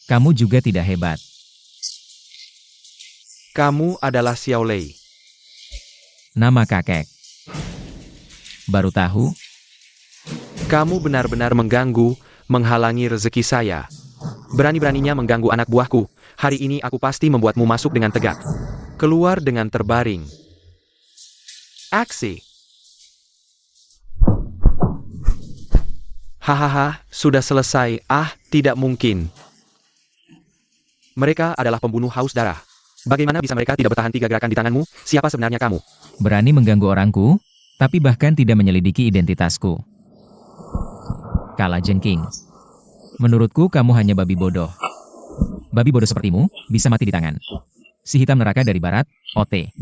Kamu juga tidak hebat. Kamu adalah Xiao Lei. Nama kakek. Baru tahu? Kamu benar-benar mengganggu, menghalangi rezeki saya. Berani-beraninya mengganggu anak buahku. Hari ini aku pasti membuatmu masuk dengan tegak. Keluar dengan terbaring. Aksi. Hahaha, sudah selesai. Ah, tidak mungkin. Mereka adalah pembunuh haus darah. Bagaimana bisa mereka tidak bertahan 3 gerakan di tanganmu? Siapa sebenarnya kamu? Berani mengganggu orangku, tapi bahkan tidak menyelidiki identitasku. Kalah jengking. Menurutku kamu hanya babi bodoh. Babi bodoh sepertimu, bisa mati di tangan. Si hitam neraka dari barat, OT.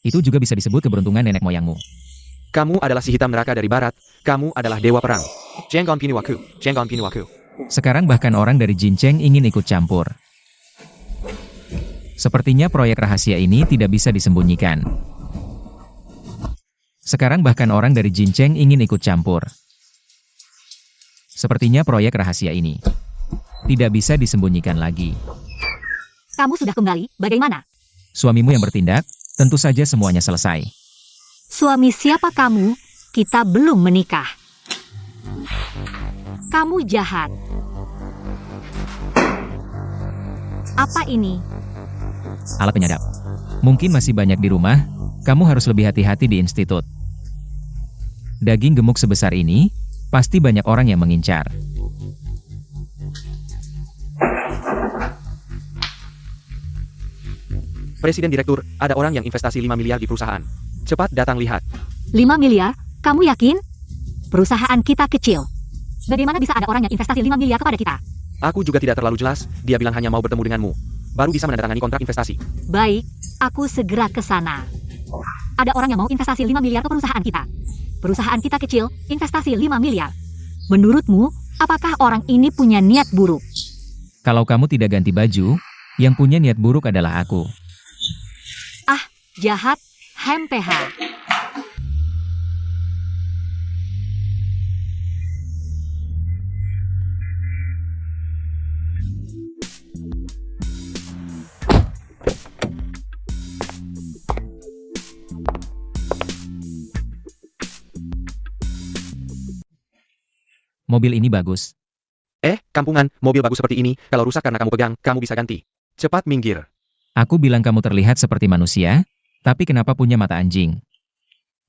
Itu juga bisa disebut keberuntungan nenek moyangmu. Kamu adalah si hitam neraka dari barat. Kamu adalah dewa perang. Jenggon Piniwaku. Sekarang bahkan orang dari Jin Cheng ingin ikut campur. Sepertinya proyek rahasia ini tidak bisa disembunyikan. Sekarang bahkan orang dari Jin Cheng ingin ikut campur. Sepertinya proyek rahasia ini tidak bisa disembunyikan lagi. Kamu sudah kembali, bagaimana? Suamimu yang bertindak, tentu saja semuanya selesai. Suami siapa kamu? Kita belum menikah. Kamu jahat. Apa ini? alat penyadap. Mungkin masih banyak di rumah, kamu harus lebih hati-hati di institut. Daging gemuk sebesar ini, pasti banyak orang yang mengincar. Presiden Direktur, ada orang yang investasi 5 miliar di perusahaan. Cepat datang lihat. 5 miliar? Kamu yakin? Perusahaan kita kecil. Bagaimana bisa ada orang yang investasi 5 miliar kepada kita? Aku juga tidak terlalu jelas, dia bilang hanya mau bertemu denganmu. Baru bisa menandatangani kontrak investasi. Baik, aku segera ke sana. Ada orang yang mau investasi 5 miliar ke perusahaan kita. Perusahaan kita kecil, investasi 5 miliar. Menurutmu, apakah orang ini punya niat buruk? Kalau kamu tidak ganti baju, yang punya niat buruk adalah aku. Jahat, HMPH. Mobil ini bagus. Kampungan, mobil bagus seperti ini, kalau rusak karena kamu pegang, kamu bisa ganti. Cepat minggir. Aku bilang kamu terlihat seperti manusia, tapi kenapa punya mata anjing?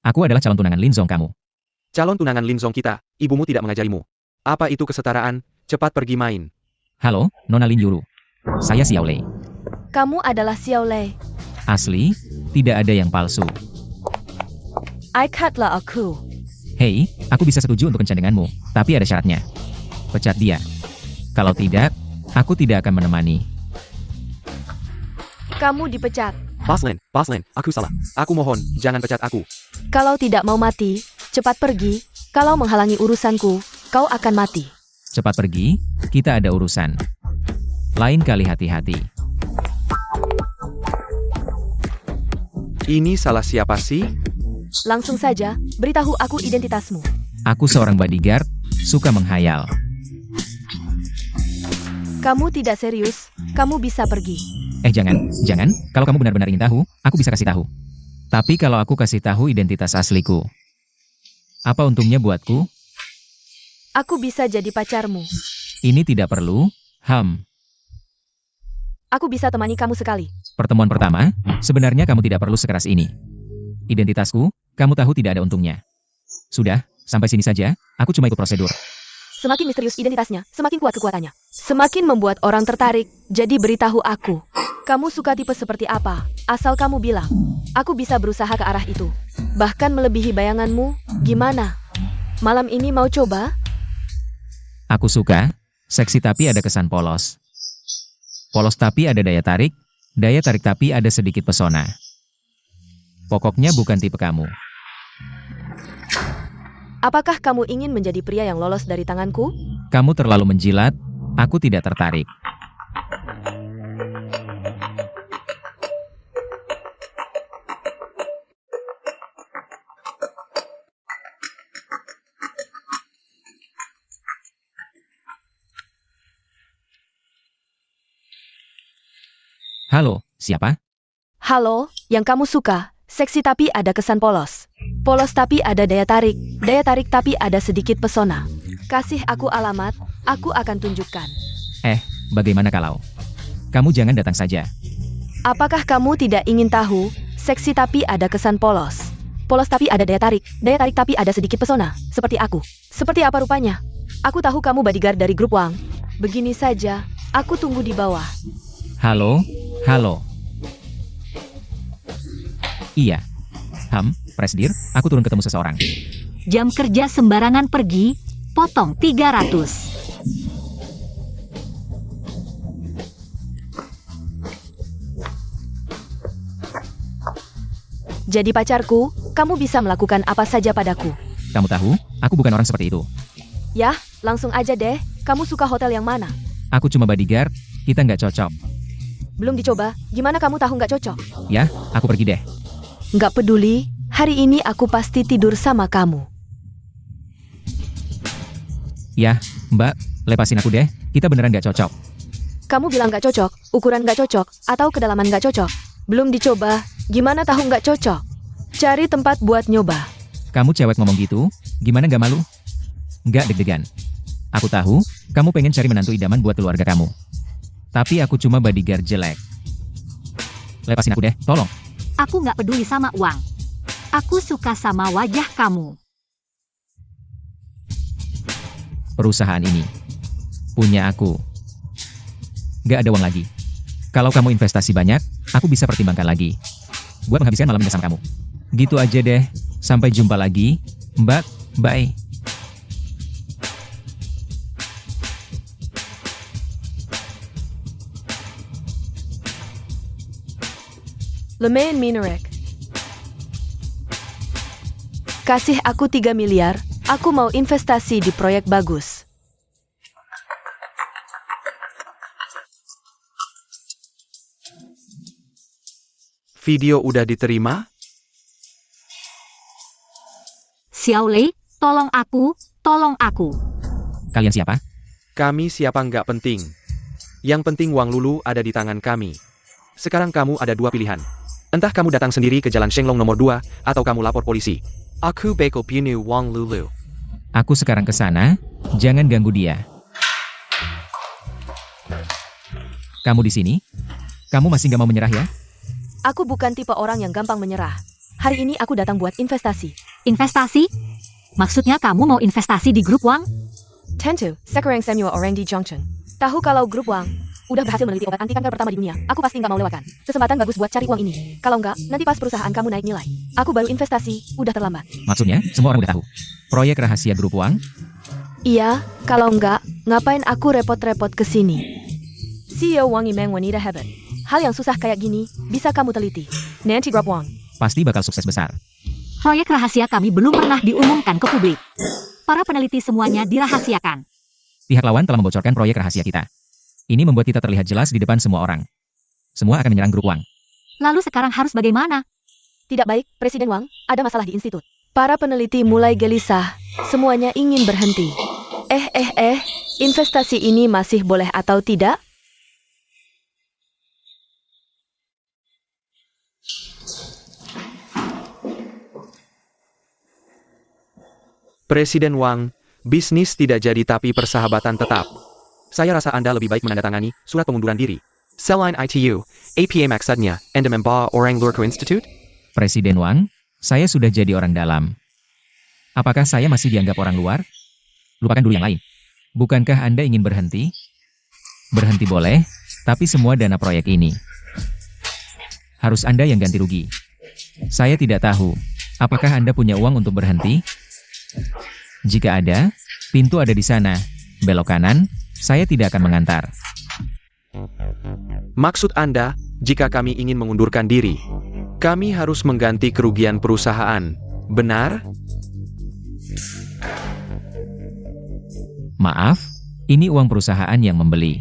Aku adalah calon tunangan Lin Zong kamu. Calon tunangan Lin Zong kita, ibumu tidak mengajarimu. Apa itu kesetaraan? Cepat pergi main. Halo, Nona Lin Yuru. Saya Xiao Lei. Kamu adalah Xiao Lei. Asli, tidak ada yang palsu. Ikatlah aku. Hei, aku bisa setuju untuk kencan denganmu, tapi ada syaratnya. Pecat dia. Kalau tidak, aku tidak akan menemani. Kamu dipecat. Paslen, aku salah. Aku mohon, jangan pecat aku. Kalau tidak mau mati, cepat pergi. Kalau menghalangi urusanku, kau akan mati. Cepat pergi, kita ada urusan. Lain kali hati-hati. Ini salah siapa sih? Langsung saja, beritahu aku identitasmu. Aku seorang bodyguard, suka menghayal. Kamu tidak serius, kamu bisa pergi. Jangan. Kalau kamu benar-benar ingin tahu, aku bisa kasih tahu. Tapi kalau aku kasih tahu identitas asliku, apa untungnya buatku? Aku bisa jadi pacarmu. Ini tidak perlu, Aku bisa temani kamu sekali. Pertemuan pertama, sebenarnya kamu tidak perlu sekeras ini. Identitasku, kamu tahu tidak ada untungnya. Sudah, sampai sini saja, aku cuma ikut prosedur. Semakin misterius identitasnya, semakin kuat kekuatannya. Semakin membuat orang tertarik, jadi beritahu aku. Kamu suka tipe seperti apa? Asal kamu bilang. Aku bisa berusaha ke arah itu. Bahkan melebihi bayanganmu, gimana? Malam ini mau coba? Aku suka, seksi tapi ada kesan polos. Polos tapi ada daya tarik tapi ada sedikit pesona. Pokoknya bukan tipe kamu. Apakah kamu ingin menjadi pria yang lolos dari tanganku? Kamu terlalu menjilat, aku tidak tertarik. Halo, siapa? Halo, yang kamu suka. Seksi tapi ada kesan polos. Polos tapi ada daya tarik tapi ada sedikit pesona. Kasih aku alamat, aku akan tunjukkan. Bagaimana kalau? Kamu jangan datang saja. Apakah kamu tidak ingin tahu? Seksi tapi ada kesan polos. Polos tapi ada daya tarik tapi ada sedikit pesona. Seperti aku. Seperti apa rupanya? Aku tahu kamu bodyguard dari grup Wang. Begini saja, aku tunggu di bawah. Halo. Iya. Presdir, aku turun ketemu seseorang. Jam kerja sembarangan pergi, potong 300. Jadi pacarku, kamu bisa melakukan apa saja padaku. Kamu tahu, aku bukan orang seperti itu. Yah, langsung aja deh, kamu suka hotel yang mana? Aku cuma bodyguard, kita nggak cocok. Belum dicoba, gimana kamu tahu nggak cocok? Ya, aku pergi deh. Nggak peduli, hari ini aku pasti tidur sama kamu. Ya, Mbak, lepasin aku deh, kita beneran nggak cocok. Kamu bilang nggak cocok, ukuran nggak cocok, atau kedalaman nggak cocok? Belum dicoba, gimana tahu nggak cocok? Cari tempat buat nyoba. Kamu cewek ngomong gitu, gimana nggak malu? Nggak deg-degan. Aku tahu, kamu pengen cari menantu idaman buat keluarga kamu. Tapi aku cuma bodyguard jelek. Lepasin aku deh, tolong. Aku nggak peduli sama uang. Aku suka sama wajah kamu. Perusahaan ini punya aku. Gak ada uang lagi. Kalau kamu investasi banyak, aku bisa pertimbangkan lagi. Buat menghabiskan malam ini sama kamu. Gitu aja deh. Sampai jumpa lagi, Mbak. Bye. Lemain Minarek. Kasih aku 3 miliar, aku mau investasi di proyek bagus. Video udah diterima? Xiaolei, tolong aku, tolong aku. Kalian siapa? Kami siapa nggak penting. Yang penting Wang Lulu ada di tangan kami. Sekarang kamu ada dua pilihan. Entah kamu datang sendiri ke Jalan Shenglong nomor 2, atau kamu lapor polisi. Aku bakal bunuh Wang Lulu. Aku sekarang ke sana. Jangan ganggu dia. Kamu di sini? Kamu masih gak mau menyerah ya? Aku bukan tipe orang yang gampang menyerah. Hari ini aku datang buat investasi. Investasi? Maksudnya kamu mau investasi di grup Wang? Tentu, sekarang Samuel orang di Junction. Tahu kalau grup Wang udah berhasil meneliti obat anti kanker pertama di dunia, aku pasti nggak mau lewatkan. Kesempatan bagus buat cari uang ini. Kalau nggak, nanti pas perusahaan kamu naik nilai. Aku baru investasi, udah terlambat. Maksudnya, semua orang udah tahu. Proyek rahasia grup Wang? Iya, kalau nggak, ngapain aku repot-repot ke sini? CEO Wang Yimeng wanita hebat. Hal yang susah kayak gini, bisa kamu teliti. Nanti grup Wang. Pasti bakal sukses besar. Proyek rahasia kami belum pernah diumumkan ke publik. Para peneliti semuanya dirahasiakan. Pihak lawan telah membocorkan proyek rahasia kita. Ini membuat kita terlihat jelas di depan semua orang. Semua akan menyerang grup Wang. Lalu sekarang harus bagaimana? Tidak baik, Presiden Wang, ada masalah di institut. Para peneliti mulai gelisah, semuanya ingin berhenti. Investasi ini masih boleh atau tidak? Presiden Wang, bisnis tidak jadi tapi persahabatan tetap. Saya rasa Anda lebih baik menandatangani surat pengunduran diri. Selain ITU, APA maksudnya, Anda membawa orang luar ke institut? Presiden Wang, saya sudah jadi orang dalam. Apakah saya masih dianggap orang luar? Lupakan dulu yang lain. Bukankah Anda ingin berhenti? Berhenti boleh, tapi semua dana proyek ini harus Anda yang ganti rugi. Saya tidak tahu, apakah Anda punya uang untuk berhenti? Jika ada, pintu ada di sana. Belok kanan, saya tidak akan mengantar. Maksud Anda, jika kami ingin mengundurkan diri, kami harus mengganti kerugian perusahaan, benar? Maaf, ini uang perusahaan yang membeli.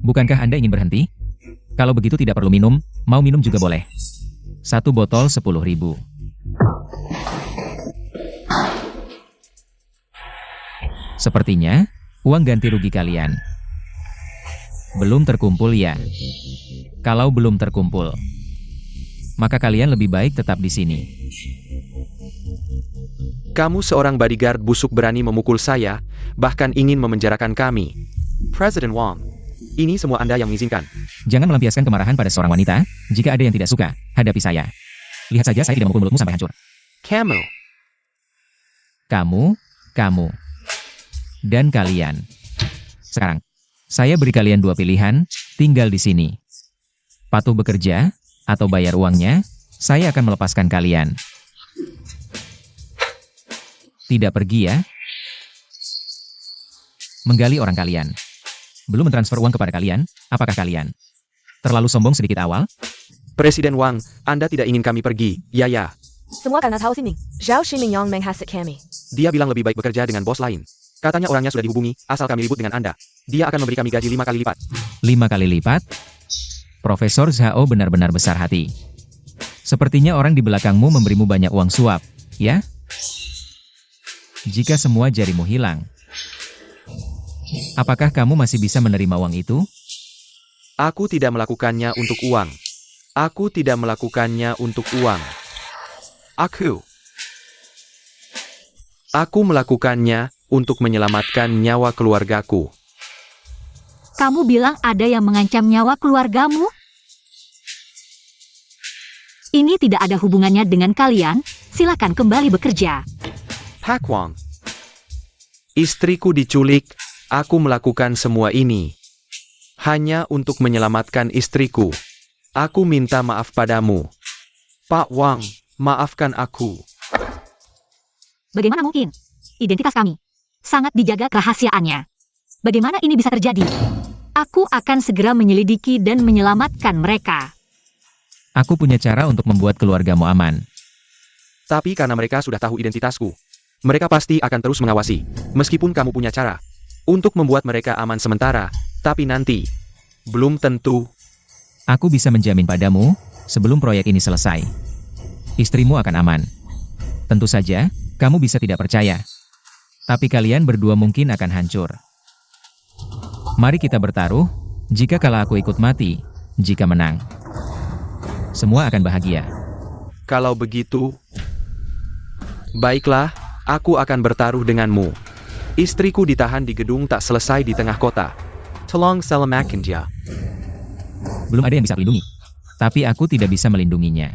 Bukankah Anda ingin berhenti? Kalau begitu tidak perlu minum, mau minum juga boleh. 1 botol 10.000. Sepertinya, uang ganti rugi kalian belum terkumpul ya. Kalau belum terkumpul, maka kalian lebih baik tetap di sini. Kamu seorang bodyguard busuk berani memukul saya, bahkan ingin memenjarakan kami. Presiden Wang, ini semua Anda yang mengizinkan. Jangan melampiaskan kemarahan pada seorang wanita. Jika ada yang tidak suka, hadapi saya. Lihat saja saya tidak memukul mulutmu sampai hancur. Kamu, dan kalian. Sekarang, saya beri kalian 2 pilihan, tinggal di sini. Patuh bekerja, atau bayar uangnya, saya akan melepaskan kalian. Tidak pergi ya. Menggali orang kalian. Belum mentransfer uang kepada kalian, apakah kalian terlalu sombong sedikit awal? Presiden Wang, Anda tidak ingin kami pergi, ya. Semua karena tahu Sining. Zhao Ximing yang menghasut kami. Dia bilang lebih baik bekerja dengan bos lain. Katanya orangnya sudah dihubungi, asal kami ribut dengan Anda. Dia akan memberi kami gaji 5 kali lipat. 5 kali lipat? Profesor Zhao benar-benar besar hati. Sepertinya orang di belakangmu memberimu banyak uang suap, ya? Jika semua jarimu hilang, apakah kamu masih bisa menerima uang itu? Aku tidak melakukannya untuk uang. Aku tidak melakukannya untuk uang. Aku melakukannya untuk menyelamatkan nyawa keluargaku. Kamu bilang ada yang mengancam nyawa keluargamu? Ini tidak ada hubungannya dengan kalian, silakan kembali bekerja. Pak Wang. Istriku diculik, aku melakukan semua ini. Hanya untuk menyelamatkan istriku. Aku minta maaf padamu. Pak Wang, maafkan aku. Bagaimana mungkin? Identitas kami sangat dijaga kerahasiaannya. Bagaimana ini bisa terjadi? Aku akan segera menyelidiki dan menyelamatkan mereka. Aku punya cara untuk membuat keluargamu aman. Tapi karena mereka sudah tahu identitasku, mereka pasti akan terus mengawasi. Meskipun kamu punya cara untuk membuat mereka aman sementara, tapi nanti belum tentu. Aku bisa menjamin padamu, sebelum proyek ini selesai, istrimu akan aman. Tentu saja, kamu bisa tidak percaya. Tapi kalian berdua mungkin akan hancur. Mari kita bertaruh, jika kalah aku ikut mati, jika menang, semua akan bahagia. Kalau begitu, baiklah, aku akan bertaruh denganmu. Istriku ditahan di gedung tak selesai di tengah kota. Tolong selamatkan dia. Belum ada yang bisa melindungi. Tapi aku tidak bisa melindunginya.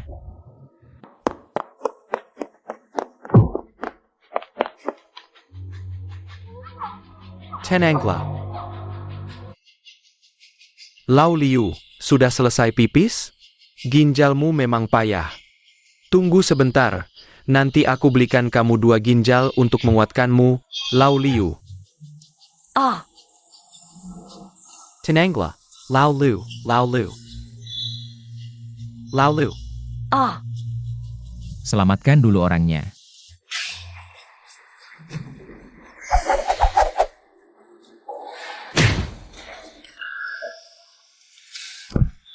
Tenanglah. Lau Liu, sudah selesai pipis? Ginjalmu memang payah. Tunggu sebentar, nanti aku belikan kamu 2 ginjal untuk menguatkanmu, Lau Liu. Ah, Tenanglah, Lau Liu, Lau Liu. Lau Liu. ah. Selamatkan dulu orangnya.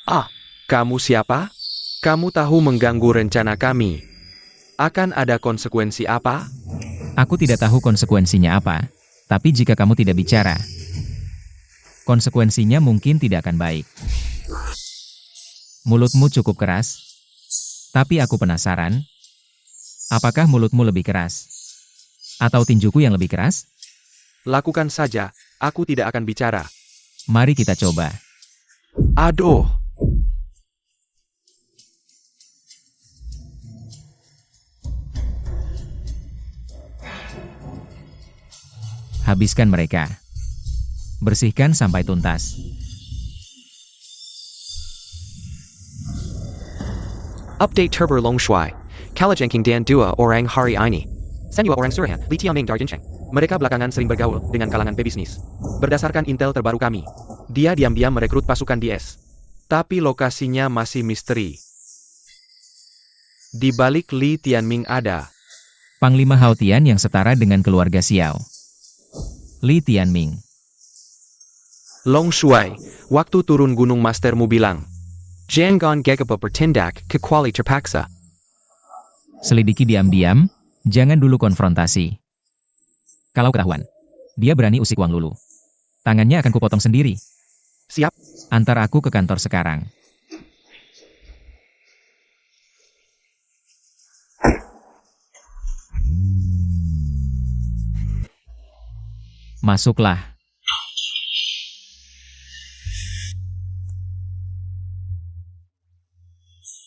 Ah, kamu siapa? Kamu tahu mengganggu rencana kami. Akan ada konsekuensi apa? Aku tidak tahu konsekuensinya apa. Tapi jika kamu tidak bicara, konsekuensinya mungkin tidak akan baik. Mulutmu cukup keras. Tapi aku penasaran. Apakah mulutmu lebih keras? Atau tinjuku yang lebih keras? Lakukan saja, aku tidak akan bicara. Mari kita coba. Aduh. Habiskan mereka. Bersihkan sampai tuntas. Update Terber Long Shuai. Kalajengking Dan Dua Orang Hari Ini. Senua Orang Surahan, Li Tiaming Darjincheng. Mereka belakangan sering bergaul dengan kalangan pebisnis. Berdasarkan intel terbaru kami, dia diam-diam merekrut pasukan DS. Tapi lokasinya masih misteri. Di balik Li Tianming ada Panglima Hao Tian yang setara dengan keluarga Xiao. Li Tianming. Long Shuai, waktu turun gunung mastermu bilang, Jangan gegabah bertindak kecuali terpaksa. Selidiki diam-diam, jangan dulu konfrontasi. Kalau ketahuan, dia berani usik Wang Lulu. Tangannya akan kupotong sendiri. Siap. Antar aku ke kantor sekarang. Masuklah.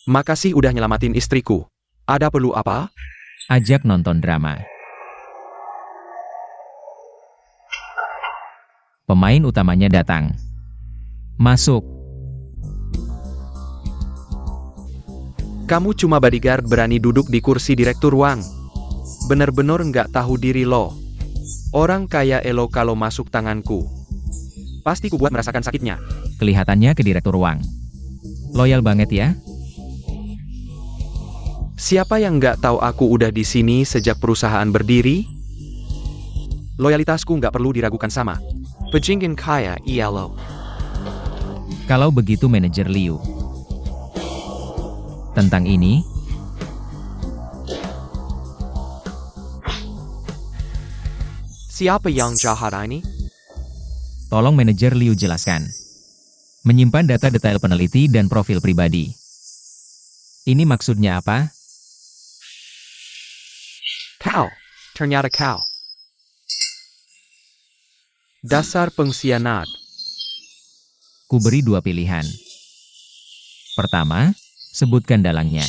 Makasih udah nyelamatin istriku. Ada perlu apa? Ajak nonton drama. Pemain utamanya datang. Masuk. Kamu cuma bodyguard berani duduk di kursi direktur Wang. Bener-bener nggak tahu diri lo. Orang kaya elo kalau masuk tanganku. Pasti ku buat merasakan sakitnya. Kelihatannya ke Direktur Wang. Loyal banget ya. Siapa yang nggak tahu aku udah di sini sejak perusahaan berdiri? Loyalitasku nggak perlu diragukan sama pejingin kaya lo. Kalau begitu manajer Liu. Tentang ini, Siapa yang jahat ini? tolong manajer Liu jelaskan. Menyimpan data detail peneliti dan profil pribadi. Ini maksudnya apa? Kau. Ternyata kau. Dasar pengkhianat. Ku beri 2 pilihan. Pertama, sebutkan dalangnya.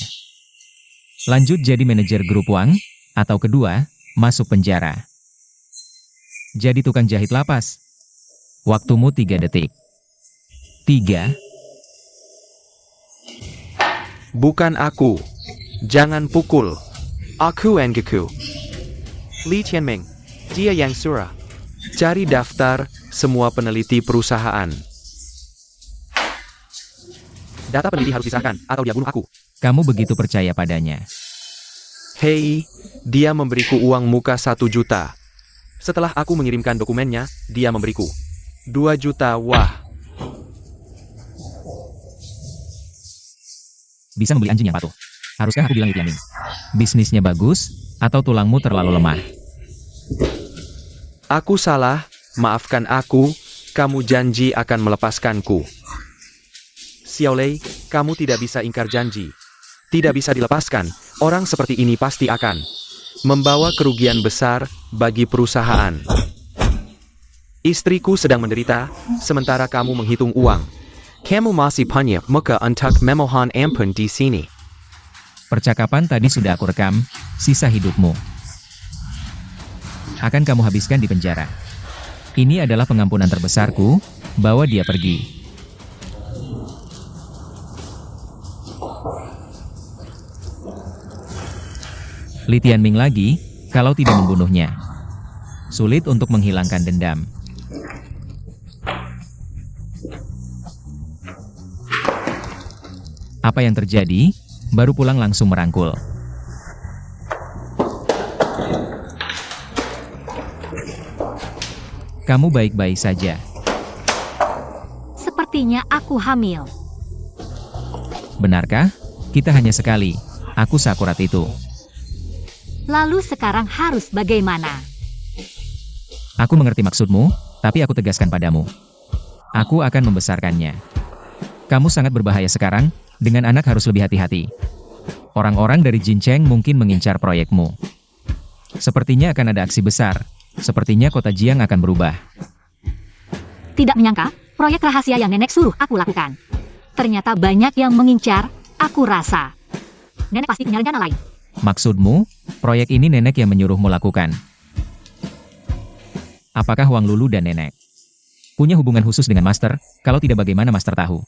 Lanjut jadi manajer grup Wang, atau kedua, masuk penjara. Jadi tukang jahit lapas. Waktumu 3 detik. 3. Bukan aku. Jangan pukul. Aku Engaku. Li Tianming. Dia yang surah. Cari daftar semua peneliti perusahaan. Data peneliti harus disahkan, atau dia bunuh aku. Kamu begitu percaya padanya. Hei, dia memberiku uang muka 1 juta. Setelah aku mengirimkan dokumennya, dia memberiku 2 juta. Wah, Bisa membeli anjing yang patuh. Haruskah aku bilang Li Tianming? Bisnisnya bagus, atau tulangmu terlalu lemah? aku salah, maafkan aku, kamu janji akan melepaskanku. Xiaolei, kamu tidak bisa ingkar janji. Tidak bisa dilepaskan, orang seperti ini pasti akan membawa kerugian besar bagi perusahaan. Istriku sedang menderita, sementara kamu menghitung uang. Kamu masih punya muka untuk memohon ampun di sini. Percakapan tadi sudah aku rekam, sisa hidupmu akan kamu habiskan di penjara. Ini adalah pengampunan terbesarku, bawa dia pergi. Li Tianming lagi, kalau tidak membunuhnya. Sulit untuk menghilangkan dendam. Apa yang terjadi? Baru pulang langsung merangkul. Kamu baik-baik saja. Sepertinya aku hamil. Benarkah? Kita hanya sekali. Aku seakurat itu. Lalu sekarang harus bagaimana? Aku mengerti maksudmu, tapi aku tegaskan padamu. Aku akan membesarkannya. Kamu sangat berbahaya sekarang, dengan anak harus lebih hati-hati. Orang-orang dari Jincheng mungkin mengincar proyekmu. Sepertinya akan ada aksi besar. Sepertinya kota Jiang akan berubah. Tidak menyangka, proyek rahasia yang nenek suruh aku lakukan. Ternyata banyak yang mengincar, aku rasa. Nenek pasti punya rencana lain. Maksudmu, proyek ini nenek yang menyuruhmu lakukan? Apakah Wang Lulu dan nenek punya hubungan khusus dengan Master? Kalau tidak, bagaimana Master tahu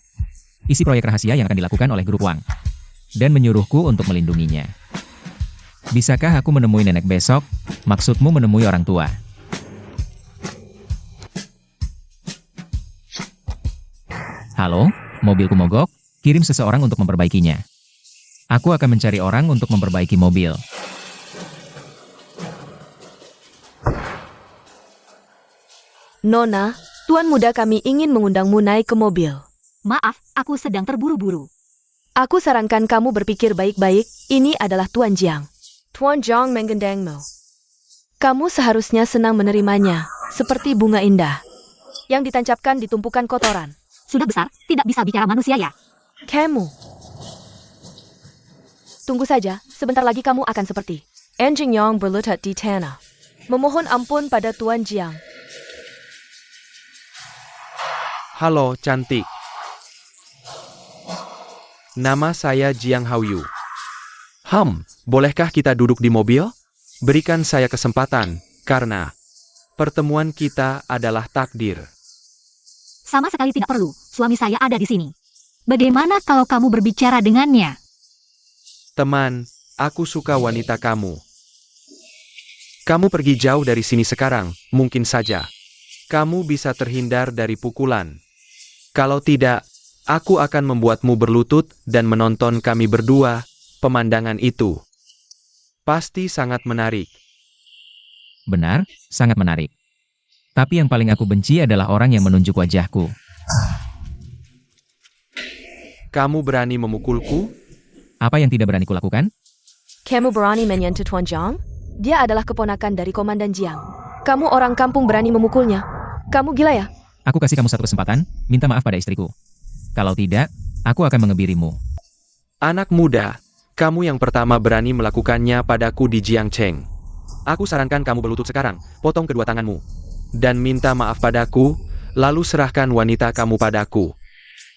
isi proyek rahasia yang akan dilakukan oleh grup Wang dan menyuruhku untuk melindunginya? Bisakah aku menemui nenek besok? Maksudmu menemui orang tua? Halo, mobilku mogok, kirim seseorang untuk memperbaikinya. Aku akan mencari orang untuk memperbaiki mobil. Nona, tuan muda kami ingin mengundangmu naik ke mobil. Maaf, aku sedang terburu-buru. Aku sarankan kamu berpikir baik-baik, ini adalah Tuan Jiang. Tuan Jiang menggendangmu. Kamu seharusnya senang menerimanya, seperti bunga indah yang ditancapkan di tumpukan kotoran. Sudah besar, tidak bisa bicara manusia ya? Kamu. Tunggu saja, sebentar lagi kamu akan seperti anjing yang berlutut di tanah. Memohon ampun pada Tuan Jiang. Halo, cantik. Nama saya Jiang Haoyu. Bolehkah kita duduk di mobil? Berikan saya kesempatan, karena pertemuan kita adalah takdir. Sama sekali tidak perlu, suami saya ada di sini. Bagaimana kalau kamu berbicara dengannya? Teman, aku suka wanita kamu. Kamu pergi jauh dari sini sekarang, mungkin saja kamu bisa terhindar dari pukulan. Kalau tidak, aku akan membuatmu berlutut dan menonton kami berdua. Pemandangan itu pasti sangat menarik. Benar, sangat menarik. Tapi yang paling aku benci adalah orang yang menunjuk wajahku. Kamu berani memukulku? Apa yang tidak berani kulakukan? Kamu berani menyentuh Tuan Jiang? Dia adalah keponakan dari Komandan Jiang. Kamu orang kampung berani memukulnya? Kamu gila ya? Aku kasih kamu satu kesempatan, minta maaf pada istriku. Kalau tidak, aku akan mengebirimu. Anak muda, kamu yang pertama berani melakukannya padaku di Jiangcheng. Aku sarankan kamu berlutut sekarang, potong kedua tanganmu, dan minta maaf padaku, lalu serahkan wanita kamu padaku.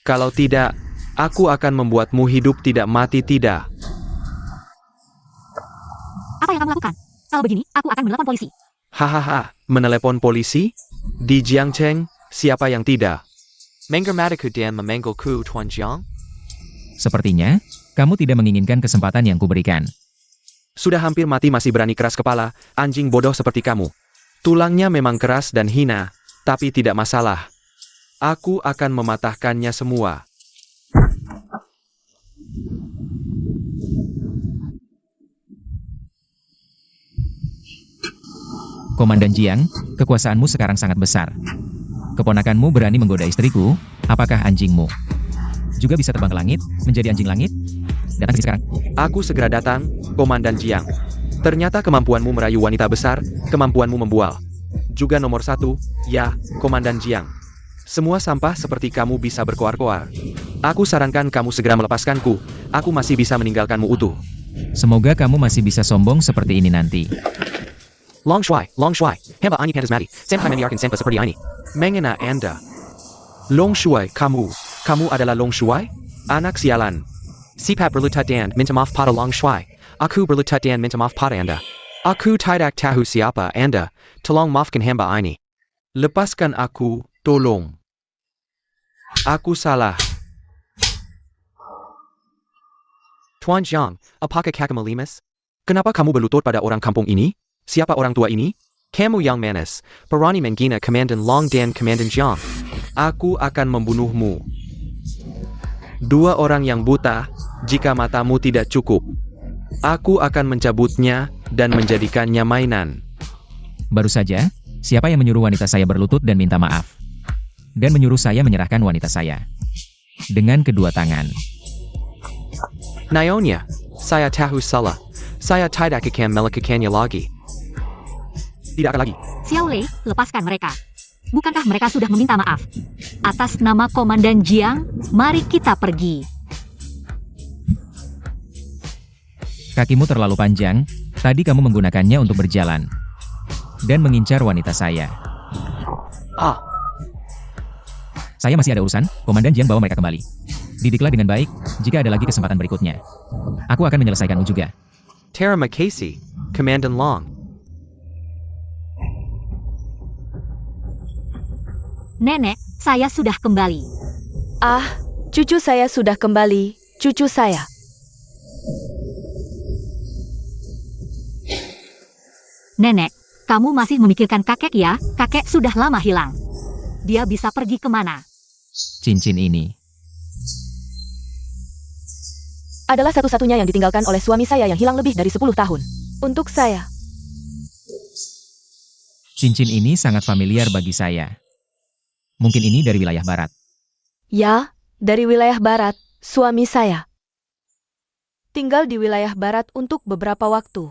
Kalau tidak, Aku akan membuatmu hidup tidak mati tidak. Apa yang kamu lakukan? Kalau begini, aku akan menelepon polisi. Hahaha, menelepon polisi? Di Jiangcheng, siapa yang tidak? Menggermatiku dan memanggilku Tuan Jiang? Sepertinya, kamu tidak menginginkan kesempatan yang kuberikan. Sudah hampir mati masih berani keras kepala, anjing bodoh seperti kamu. Tulangnya memang keras dan hina, tapi tidak masalah. Aku akan mematahkannya semua. Komandan Jiang, kekuasaanmu sekarang sangat besar. Keponakanmu berani menggoda istriku, apakah anjingmu juga bisa terbang ke langit, menjadi anjing langit? Datang ke sini sekarang. Aku segera datang, Komandan Jiang. Ternyata kemampuanmu merayu wanita besar, kemampuanmu membual. Juga nomor 1, ya, Komandan Jiang. Semua sampah seperti kamu bisa berkoar-koar. Aku sarankan kamu segera melepaskanku, aku masih bisa meninggalkanmu utuh. Semoga kamu masih bisa sombong seperti ini nanti. Long Shuai, hamba Ani pantas mati, sampai membiarkan sampah seperti ini. Mengena Anda? Long Shuai, kamu adalah Long Shuai? Anak sialan. Sipat berlutut dan minta maaf pada Long Shuai. Aku berlutut dan minta maaf pada Anda. Aku tidak tahu siapa Anda, tolong maafkan hamba ini. Lepaskan aku, tolong. Aku salah. Tuan Jiang, apakah kamu melimas? Kenapa kamu berlutut pada orang kampung ini? Siapa orang tua ini? Kamu yang manis, berani menghina Komandan Long dan Komandan Jiang. Aku akan membunuhmu. Dua orang yang buta, jika matamu tidak cukup. Aku akan mencabutnya dan menjadikannya mainan. Baru saja, siapa yang menyuruh wanita saya berlutut dan minta maaf? Dan menyuruh saya menyerahkan wanita saya dengan kedua tangan. Nyonya, saya tahu salah. Saya tidak akan melakukannya lagi. Tidak akan lagi. Xiao Lei, lepaskan mereka. Bukankah mereka sudah meminta maaf? Atas nama Komandan Jiang, mari kita pergi. Kakimu terlalu panjang, tadi kamu menggunakannya untuk berjalan. Dan mengincar wanita saya. Ah, Saya masih ada urusan, Komandan Jiang bawa mereka kembali. Didiklah dengan baik, jika ada lagi kesempatan berikutnya. Aku akan menyelesaikanmu juga. terima kasih, Komandan Long. Nenek, saya sudah kembali. Ah, cucu saya sudah kembali, cucu saya. Nenek, kamu masih memikirkan kakek ya? Kakek sudah lama hilang. Dia bisa pergi kemana? Cincin ini. Adalah satu-satunya yang ditinggalkan oleh suami saya yang hilang lebih dari 10 tahun. Untuk saya. Cincin ini sangat familiar bagi saya. Mungkin ini dari wilayah barat. Ya, dari wilayah barat, suami saya. Tinggal di wilayah barat untuk beberapa waktu.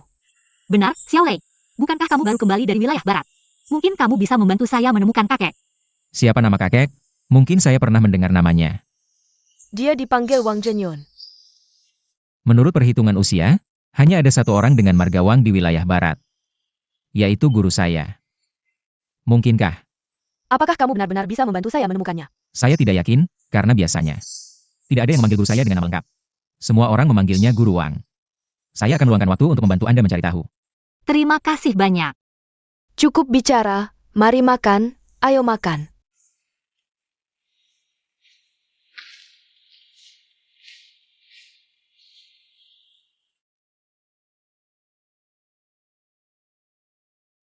Benar, Xiao Lei. Bukankah kamu baru kembali dari wilayah barat? Mungkin kamu bisa membantu saya menemukan kakek. Siapa nama kakek? Mungkin saya pernah mendengar namanya. Dia dipanggil Wang Zhenyun. Menurut perhitungan usia, hanya ada satu orang dengan marga Wang di wilayah barat. Yaitu guru saya. Mungkinkah? Apakah kamu benar-benar bisa membantu saya menemukannya? Saya tidak yakin, karena biasanya tidak ada yang memanggil guru saya dengan nama lengkap. Semua orang memanggilnya Guru Wang. Saya akan meluangkan waktu untuk membantu Anda mencari tahu. Terima kasih banyak. Cukup bicara, mari makan, ayo makan.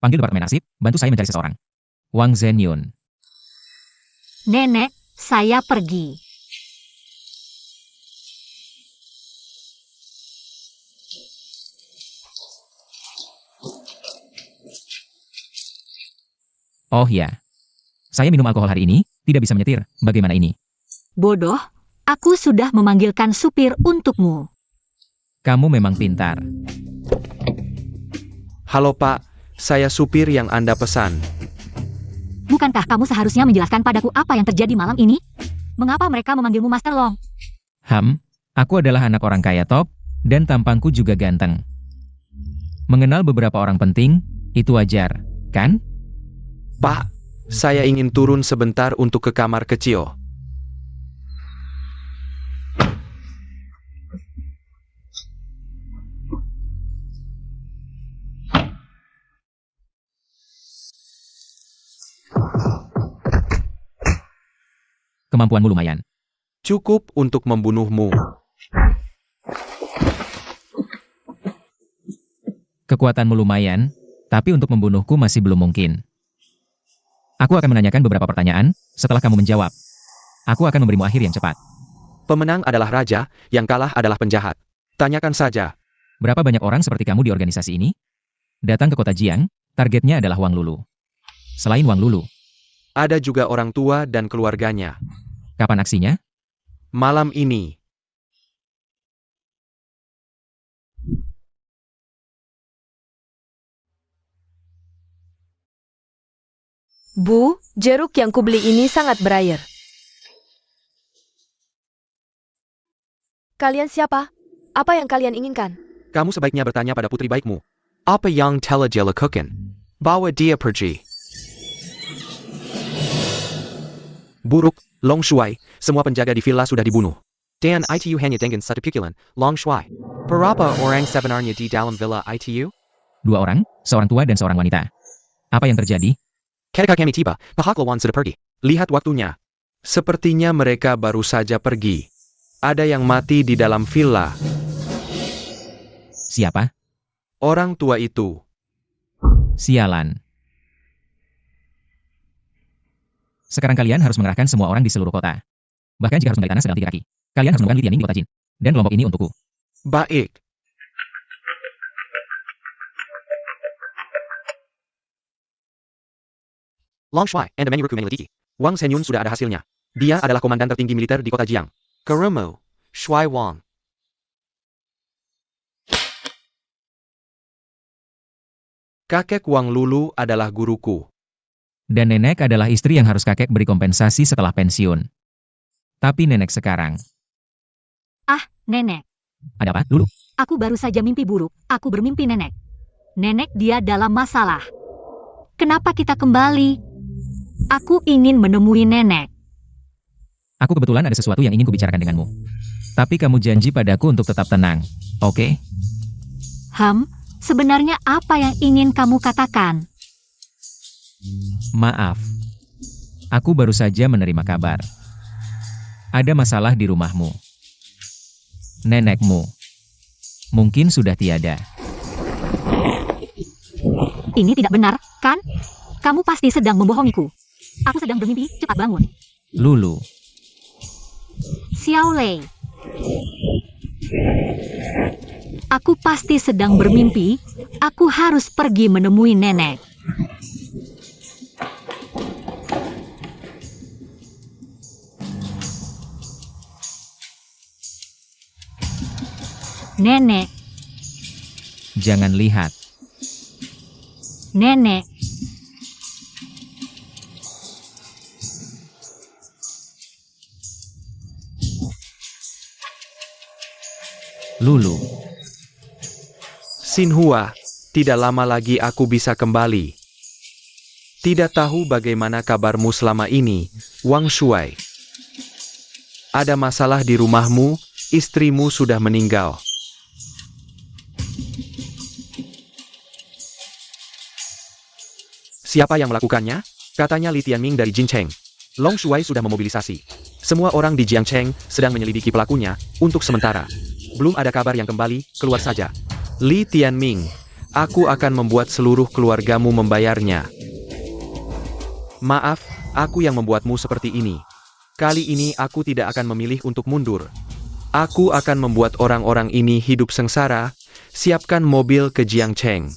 Panggil Departemen Arsip, bantu saya mencari seseorang. Wang Zhenyun. Nenek, saya pergi. Oh ya. Saya minum alkohol hari ini, tidak bisa menyetir. Bagaimana ini? Bodoh, aku sudah memanggilkan supir untukmu. Kamu memang pintar. Halo Pak, saya supir yang Anda pesan. Bukankah kamu seharusnya menjelaskan padaku apa yang terjadi malam ini? Mengapa mereka memanggilmu Master Long? Aku adalah anak orang kaya top, dan tampangku juga ganteng. Mengenal beberapa orang penting, itu wajar, kan? Pak, saya ingin turun sebentar untuk ke kamar kecil. Kemampuanmu lumayan. Cukup untuk membunuhmu. Kekuatanmu lumayan, tapi untuk membunuhku masih belum mungkin. Aku akan menanyakan beberapa pertanyaan, setelah kamu menjawab. Aku akan memberimu akhir yang cepat. Pemenang adalah raja, yang kalah adalah penjahat. Tanyakan saja. Berapa banyak orang seperti kamu di organisasi ini? Datang ke kota Jiang, targetnya adalah Wang Lulu. Selain Wang Lulu, Ada juga orang tua dan keluarganya. kapan aksinya? Malam ini. Bu, jeruk yang kubeli ini sangat berair. Kalian siapa? Apa yang kalian inginkan? Kamu sebaiknya bertanya pada putri baikmu. Apa yang telah dia lakukan? Bawa dia pergi. Buruk, Long Shuai, semua penjaga di villa sudah dibunuh. Dan itu hanya dengan satu pukulan, Long Shuai. Berapa orang sebenarnya di dalam villa itu? 2 orang, seorang tua dan seorang wanita. Apa yang terjadi? Ketika kami tiba, pahlawan sudah pergi. Lihat waktunya. Sepertinya mereka baru saja pergi. Ada yang mati di dalam villa. Siapa? Orang tua itu. Sialan. Sekarang kalian harus mengerahkan semua orang di seluruh kota. Bahkan jika harus menggali tanah sedang 3 kaki. Kalian harus menemukan Li Tianming di kota Jin. Dan kelompok ini untukku. Baik. Long Shuai and the many recruit military. Wang Shenyun sudah ada hasilnya. Dia adalah komandan tertinggi militer di kota Jiang. Keremo, Shuai Wang. Kakek Wang Lulu adalah guruku. Dan nenek adalah istri yang harus kakek beri kompensasi setelah pensiun. Tapi nenek sekarang. Nenek. Ada apa, Lulu? Aku baru saja mimpi buruk. Aku bermimpi nenek. Nenek dia dalam masalah. Kenapa kita kembali? Aku ingin menemui nenek. Aku kebetulan ada sesuatu yang ingin kubicarakan denganmu. Tapi kamu janji padaku untuk tetap tenang. Oke? Sebenarnya apa yang ingin kamu katakan? Maaf. Aku baru saja menerima kabar. Ada masalah di rumahmu. Nenekmu. Mungkin sudah tiada. Ini tidak benar, kan? Kamu pasti sedang membohongiku. Aku sedang bermimpi, cepat bangun. Lulu. Xiao Lei. Aku pasti sedang bermimpi. Aku harus pergi menemui nenek. Nenek, Jangan lihat. nenek. Lulu. Xinhua, tidak lama lagi aku bisa kembali. Tidak tahu bagaimana kabarmu selama ini, Wang Shuai. Ada masalah di rumahmu, istrimu sudah meninggal. Siapa yang melakukannya? Katanya Li Tianming dari Jincheng. Long Shuai sudah memobilisasi. Semua orang di Jiangcheng sedang menyelidiki pelakunya, untuk sementara. Belum ada kabar yang kembali, keluar saja. Li Tianming, aku akan membuat seluruh keluargamu membayarnya. Maaf, aku yang membuatmu seperti ini. Kali ini aku tidak akan memilih untuk mundur. Aku akan membuat orang-orang ini hidup sengsara. Siapkan mobil ke Jiangcheng.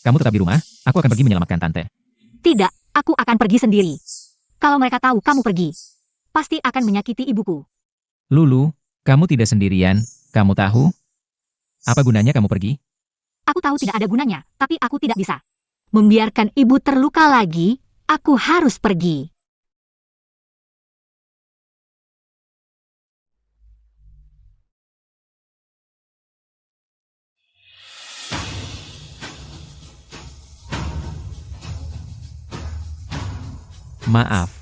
Kamu tetap di rumah, aku akan pergi menyelamatkan tante. Tidak, aku akan pergi sendiri. Kalau mereka tahu kamu pergi, pasti akan menyakiti ibuku. Lulu, kamu tidak sendirian, kamu tahu? Apa gunanya kamu pergi? Aku tahu tidak ada gunanya, tapi aku tidak bisa membiarkan ibu terluka lagi. Aku harus pergi. Maaf.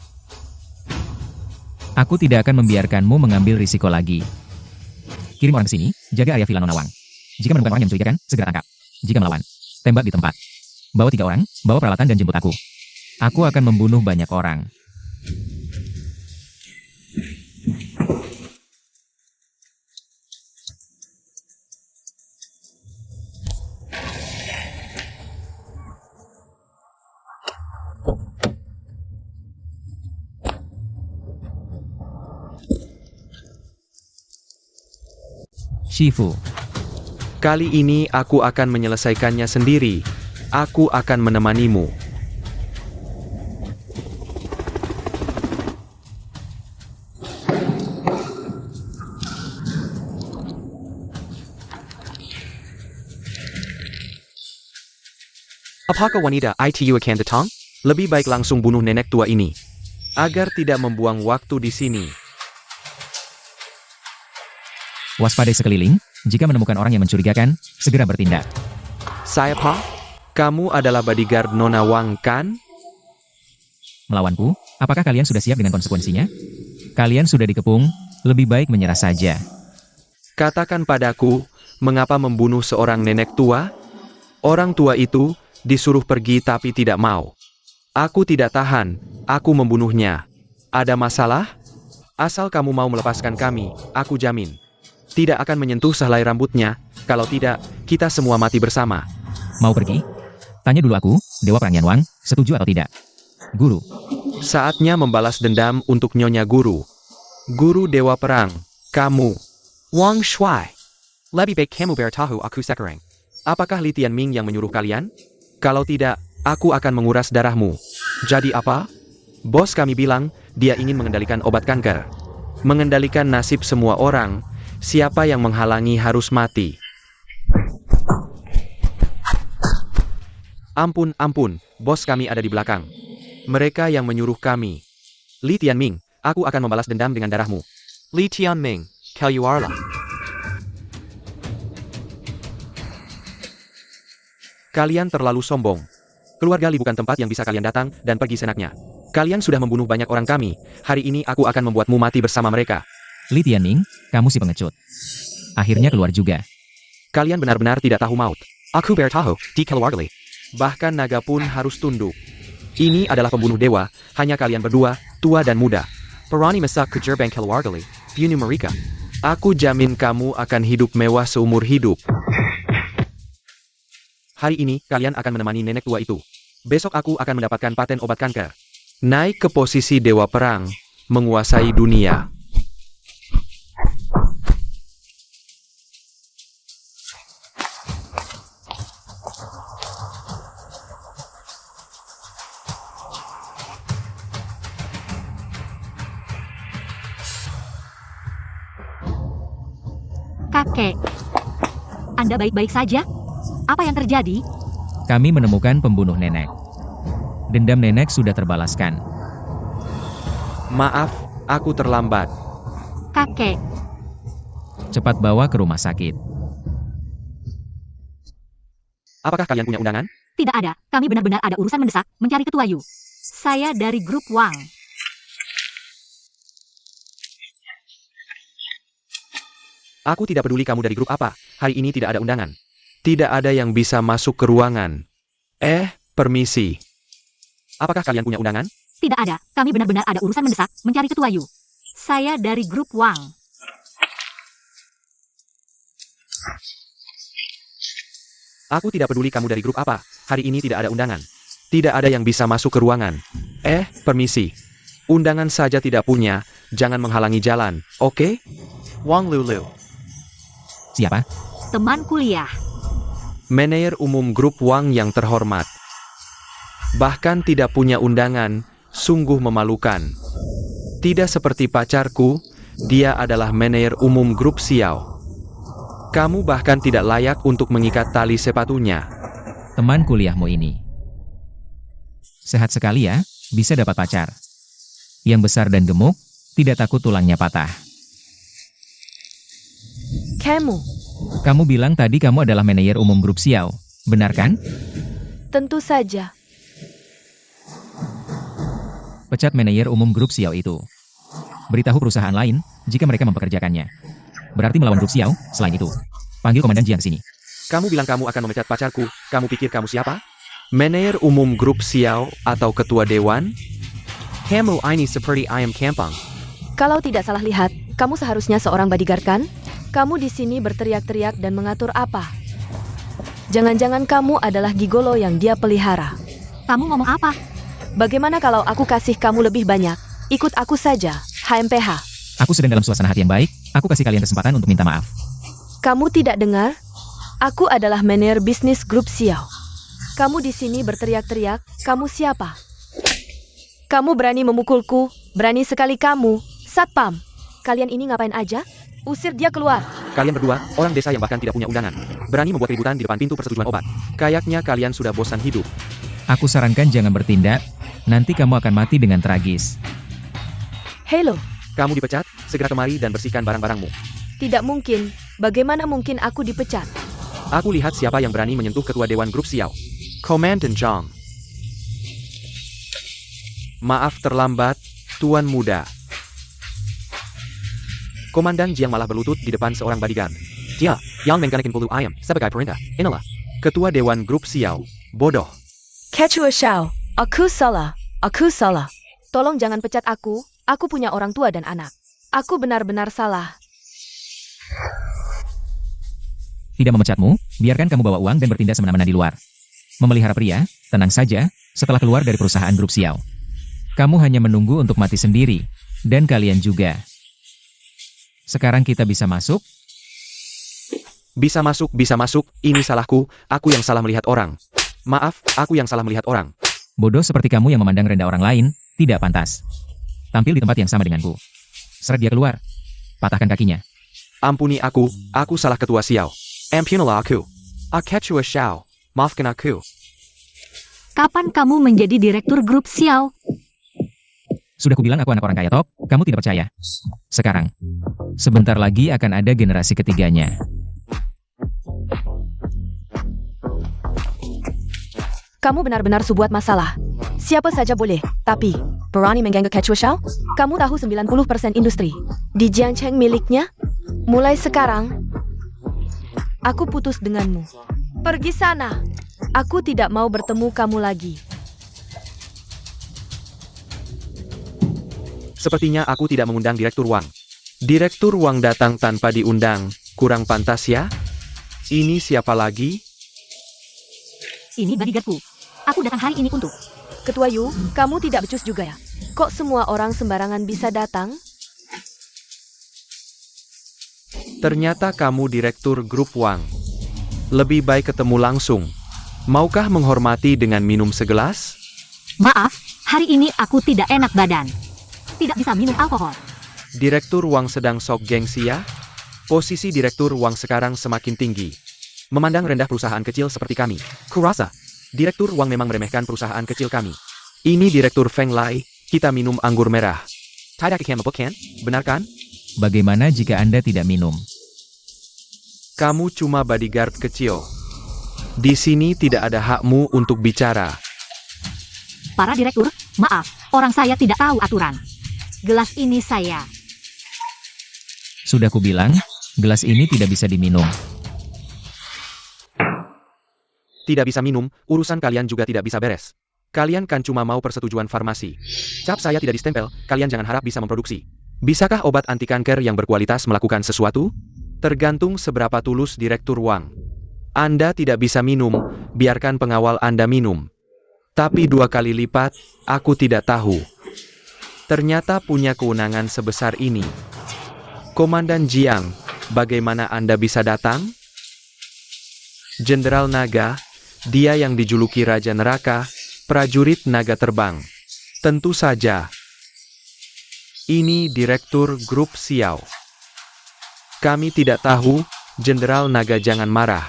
Aku tidak akan membiarkanmu mengambil risiko lagi. Kirim orang ke sini, jaga area Villa Nona Wang. Jika menemukan orang yang mencurigakan, segera tangkap. Jika melawan, tembak di tempat. Bawa 3 orang, bawa peralatan dan jemput aku. Aku akan membunuh banyak orang. Shifu. Kali ini aku akan menyelesaikannya sendiri. Aku akan menemanimu. Apakah wanita itu akan datang? Lebih baik langsung bunuh nenek tua ini. Agar tidak membuang waktu di sini. Waspadai sekeliling, jika menemukan orang yang mencurigakan, segera bertindak. Saya Pak? Kamu adalah bodyguard Nona Wang, kan? Melawanku, apakah kalian sudah siap dengan konsekuensinya? Kalian sudah dikepung, lebih baik menyerah saja. Katakan padaku, mengapa membunuh seorang nenek tua? Orang tua itu disuruh pergi tapi tidak mau. Aku tidak tahan, aku membunuhnya. Ada masalah? Asal kamu mau melepaskan kami, aku jamin. Tidak akan menyentuh sehelai rambutnya, kalau tidak, kita semua mati bersama. Mau pergi? Tanya dulu aku, Dewa Perang Yan Wang, setuju atau tidak? Guru. Saatnya membalas dendam untuk Nyonya Guru. Guru Dewa Perang, kamu. Wang Shuai. Lebih baik kamu bertahu aku sekarang. Apakah Li Tianming yang menyuruh kalian? Kalau tidak, aku akan menguras darahmu. Jadi apa? Bos kami bilang, dia ingin mengendalikan obat kanker. Mengendalikan nasib semua orang, siapa yang menghalangi harus mati. Ampun, bos kami ada di belakang. Mereka yang menyuruh kami. Li Tianming, aku akan membalas dendam dengan darahmu. Li Tianming, keluarlah. Kalian terlalu sombong. Keluarga Li bukan tempat yang bisa kalian datang dan pergi senaknya. Kalian sudah membunuh banyak orang kami. Hari ini aku akan membuatmu mati bersama mereka. Li Tianming, kamu si pengecut. Akhirnya keluar juga. Kalian benar-benar tidak tahu maut. Aku bertahu di keluarga Li. Bahkan naga pun harus tunduk. Ini adalah pembunuh dewa, hanya kalian berdua, tua dan muda. Perani masak ke gerbang keluarga Li, bunuh mereka. Aku jamin kamu akan hidup mewah seumur hidup. Hari ini, kalian akan menemani nenek tua itu. Besok aku akan mendapatkan paten obat kanker. Naik ke posisi Dewa Perang, menguasai dunia. Kakek, Anda baik-baik saja? Apa yang terjadi? Kami menemukan pembunuh nenek. Dendam nenek sudah terbalaskan. Maaf, aku terlambat. Kakek, Cepat bawa ke rumah sakit. Apakah kalian punya undangan? tidak ada. Kami benar-benar ada urusan mendesak, mencari ketua Yu. Saya dari grup Wang. Aku tidak peduli kamu dari grup apa. Hari ini tidak ada undangan. Tidak ada yang bisa masuk ke ruangan. Permisi. Apakah kalian punya undangan? Tidak ada. Kami benar-benar ada urusan mendesak, mencari ketua Yu. Saya dari grup Wang. Aku tidak peduli kamu dari grup apa. Hari ini tidak ada undangan. Tidak ada yang bisa masuk ke ruangan. Permisi. Undangan saja tidak punya, jangan menghalangi jalan, oke? Wang Lulu. Siapa? Teman kuliah. Manajer umum grup Wang yang terhormat. Bahkan tidak punya undangan, sungguh memalukan. Tidak seperti pacarku, dia adalah manajer umum grup Xiao. Kamu bahkan tidak layak untuk mengikat tali sepatunya. Teman kuliahmu ini. Sehat sekali ya, bisa dapat pacar. Yang besar dan gemuk, tidak takut tulangnya patah. Kamu bilang tadi kamu adalah manajer umum grup Xiao, benar kan? tentu saja. Pecat manajer umum grup Xiao itu. Beritahu perusahaan lain, jika mereka mempekerjakannya. Berarti melawan grup Xiao, selain itu. Panggil Komandan Jiang ke sini. Kamu bilang kamu akan memecat pacarku, kamu pikir kamu siapa? Manajer umum grup Xiao atau ketua dewan? Kamu ini seperti ayam kampung. Kalau tidak salah lihat, kamu seharusnya seorang bodyguard kan? Kamu di sini berteriak-teriak dan mengatur apa? Jangan-jangan kamu adalah gigolo yang dia pelihara. Kamu ngomong apa? Bagaimana kalau aku kasih kamu lebih banyak? Ikut aku saja, HMPH. Aku sedang dalam suasana hati yang baik, aku kasih kalian kesempatan untuk minta maaf. Kamu tidak dengar? Aku adalah manajer bisnis grup Xiao. Kamu di sini berteriak-teriak, kamu siapa? Kamu berani memukulku, berani sekali kamu, Satpam. Kalian ini ngapain aja? Usir dia keluar. Kalian berdua, orang desa yang bahkan tidak punya undangan, berani membuat keributan di depan pintu persetujuan obat. Kayaknya kalian sudah bosan hidup. Aku sarankan jangan bertindak, nanti kamu akan mati dengan tragis. Halo, Kamu dipecat, segera kemari dan bersihkan barang-barangmu. tidak mungkin. Bagaimana mungkin aku dipecat? Aku lihat siapa yang berani menyentuh ketua Dewan Grup Xiao. Komandan Zhang. Maaf terlambat, Tuan Muda. Komandan Jiang malah berlutut di depan seorang bodyguard. Dia, yang menggunakan puluh ayam sebagai perintah. Inilah, Ketua Dewan Grup Xiao. Bodoh. Ketua Xiao, aku salah. Tolong jangan pecat aku punya orang tua dan anak. Aku benar-benar salah. Tidak memecatmu, biarkan kamu bawa uang dan bertindak semena-mena di luar. Memelihara pria, tenang saja, setelah keluar dari perusahaan grup Xiao. Kamu hanya menunggu untuk mati sendiri, dan kalian juga. Sekarang kita bisa masuk? Bisa masuk, ini salahku, aku yang salah melihat orang. Maaf, aku yang salah melihat orang. Bodoh seperti kamu yang memandang rendah orang lain, tidak pantas. Tampil di tempat yang sama denganku. Seret dia keluar. Patahkan kakinya. Ampuni aku salah Ketua Xiao. Ampunilah aku. Ketua Xiao, maafkan aku. Kapan kamu menjadi direktur grup Xiao? Sudah kubilang aku anak orang kaya Tok, kamu tidak percaya. Sekarang, sebentar lagi akan ada generasi ketiganya. Kamu benar-benar sebuah masalah. Siapa saja boleh, tapi berani mengganggu Ketua Xiao? Kamu tahu 90% industri di Jiangcheng miliknya? Mulai sekarang, aku putus denganmu. Pergi sana. Aku tidak mau bertemu kamu lagi. Sepertinya aku tidak mengundang Direktur Wang. Direktur Wang datang tanpa diundang, kurang pantas ya? Ini siapa lagi? Ini bodyguardku. Aku datang hari ini untuk... Ketua Yu, kamu tidak becus juga ya? Kok semua orang sembarangan bisa datang? Ternyata kamu Direktur Grup Wang. Lebih baik ketemu langsung. Maukah menghormati dengan minum segelas? Maaf, hari ini aku tidak enak badan. Tidak bisa minum alkohol. Direktur Wang sedang sok gengsi ya? Posisi Direktur Wang sekarang semakin tinggi. Memandang rendah perusahaan kecil seperti kami. Kurasa, Direktur Wang memang meremehkan perusahaan kecil kami. Ini Direktur Feng Lai, kita minum anggur merah. Tidak ikan bukan? Benar kan? Bagaimana jika Anda tidak minum? Kamu cuma bodyguard kecil. Di sini tidak ada hakmu untuk bicara. Para direktur, maaf, orang saya tidak tahu aturan. Gelas ini saya. Sudah kubilang, gelas ini tidak bisa diminum. Tidak bisa minum, urusan kalian juga tidak bisa beres. Kalian kan cuma mau persetujuan farmasi. Cap saya tidak distempel, kalian jangan harap bisa memproduksi. Bisakah obat anti kanker yang berkualitas melakukan sesuatu? Tergantung seberapa tulus Direktur Wang. Anda tidak bisa minum, biarkan pengawal Anda minum. Tapi 2 kali lipat, aku tidak tahu. Ternyata punya kewenangan sebesar ini. Komandan Jiang, bagaimana Anda bisa datang? Jenderal Naga, dia yang dijuluki Raja Neraka, prajurit naga terbang. Tentu saja. Ini Direktur Grup Xiao. Kami tidak tahu, Jenderal Naga jangan marah.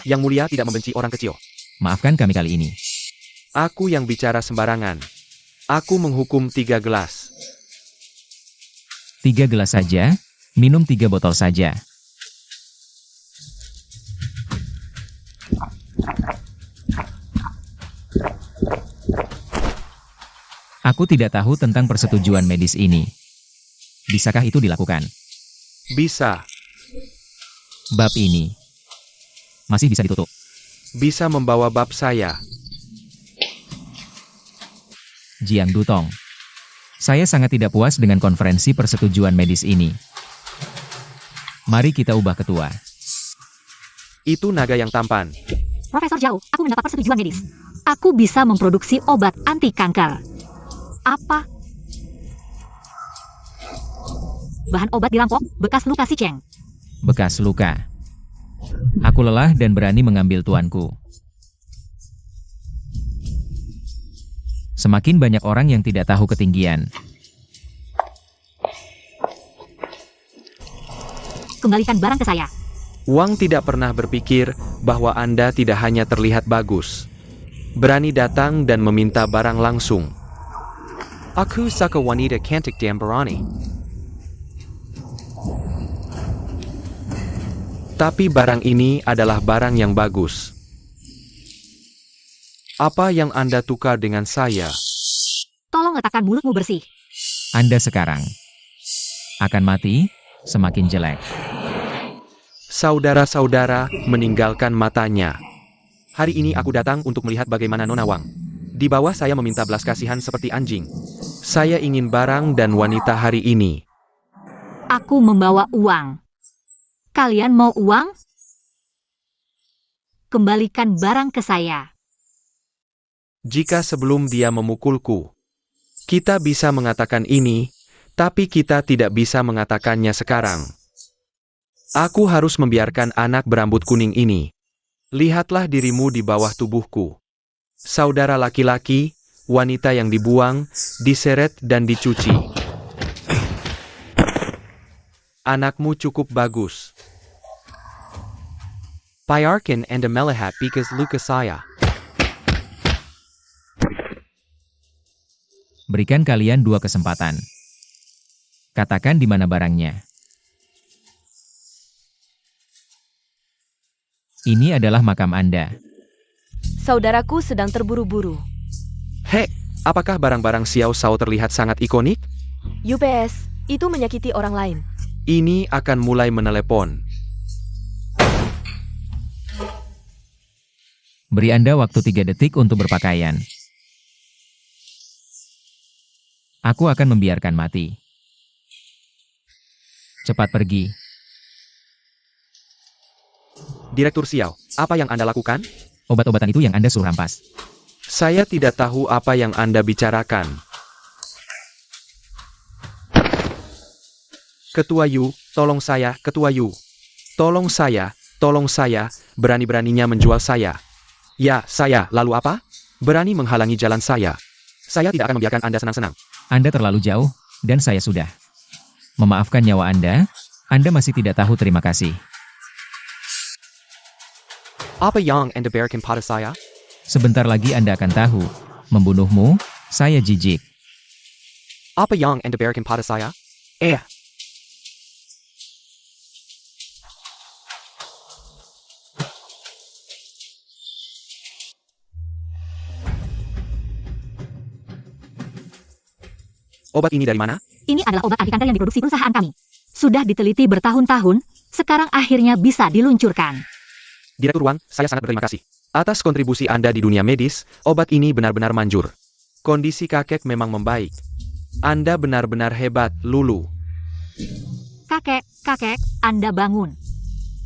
Yang mulia tidak membenci orang kecil. Maafkan kami kali ini. Aku yang bicara sembarangan. Aku menghukum 3 gelas. 3 gelas saja, minum 3 botol saja. Aku tidak tahu tentang persetujuan medis ini. Bisakah itu dilakukan? Bisa. Bab ini masih bisa ditutup. Bisa membawa bab saya. Jiang Dutong. Saya sangat tidak puas dengan konferensi persetujuan medis ini. Mari kita ubah ketua. Itu naga yang tampan. Profesor Zhao, aku mendapat persetujuan medis. Aku bisa memproduksi obat anti kanker. Apa? Bahan obat dirampok, bekas luka si Cheng. Bekas luka. Aku lelah dan berani mengambil tuanku. Semakin banyak orang yang tidak tahu ketinggian. Kembalikan barang ke saya. Wang tidak pernah berpikir bahwa Anda tidak hanya terlihat bagus. Berani datang dan meminta barang langsung. Aku suka wanita cantik dan berani. Tapi barang ini adalah barang yang bagus. Apa yang Anda tukar dengan saya? Tolong letakkan mulutmu bersih. Anda sekarang akan mati semakin jelek. Saudara-saudara meninggalkan matanya. Hari ini aku datang untuk melihat bagaimana Nona Wang. Di bawah saya meminta belas kasihan seperti anjing. Saya ingin barang dan wanita hari ini. Aku membawa uang. Kalian mau uang? Kembalikan barang ke saya. Jika sebelum dia memukulku, kita bisa mengatakan ini, tapi kita tidak bisa mengatakannya sekarang. Aku harus membiarkan anak berambut kuning ini. Lihatlah dirimu di bawah tubuhku. Saudara laki-laki, wanita yang dibuang, diseret dan dicuci. Anakmu cukup bagus. Bayarkan Anda melihat bekas luka saya. Berikan kalian 2 kesempatan. Katakan di mana barangnya. Ini adalah makam Anda. Saudaraku sedang terburu-buru. Hei, apakah barang-barang Xiao Shao terlihat sangat ikonik? UPS, itu menyakiti orang lain. Ini akan mulai menelepon. Beri Anda waktu 3 detik untuk berpakaian. Aku akan membiarkan mati. Cepat pergi. Direktur Xiao, apa yang Anda lakukan? Obat-obatan itu yang Anda suruh rampas. Saya tidak tahu apa yang Anda bicarakan. Ketua Yu, tolong saya, Ketua Yu. Tolong saya, berani-beraninya menjual saya. Ya, saya, lalu apa? Berani menghalangi jalan saya. Saya tidak akan membiarkan Anda senang-senang. Anda terlalu jauh, dan saya sudah memaafkan nyawa Anda masih tidak tahu terima kasih. Apa yang Anda berikan pada saya? Sebentar lagi Anda akan tahu. Membunuhmu, saya jijik. Apa yang Anda berikan pada saya? Obat ini dari mana? Ini adalah obat anti kanker yang diproduksi perusahaan kami. Sudah diteliti bertahun-tahun, sekarang akhirnya bisa diluncurkan. Direktur Wang, saya sangat berterima kasih. Atas kontribusi Anda di dunia medis, obat ini benar-benar manjur. Kondisi kakek memang membaik. Anda benar-benar hebat, Lulu. Kakek, Anda bangun.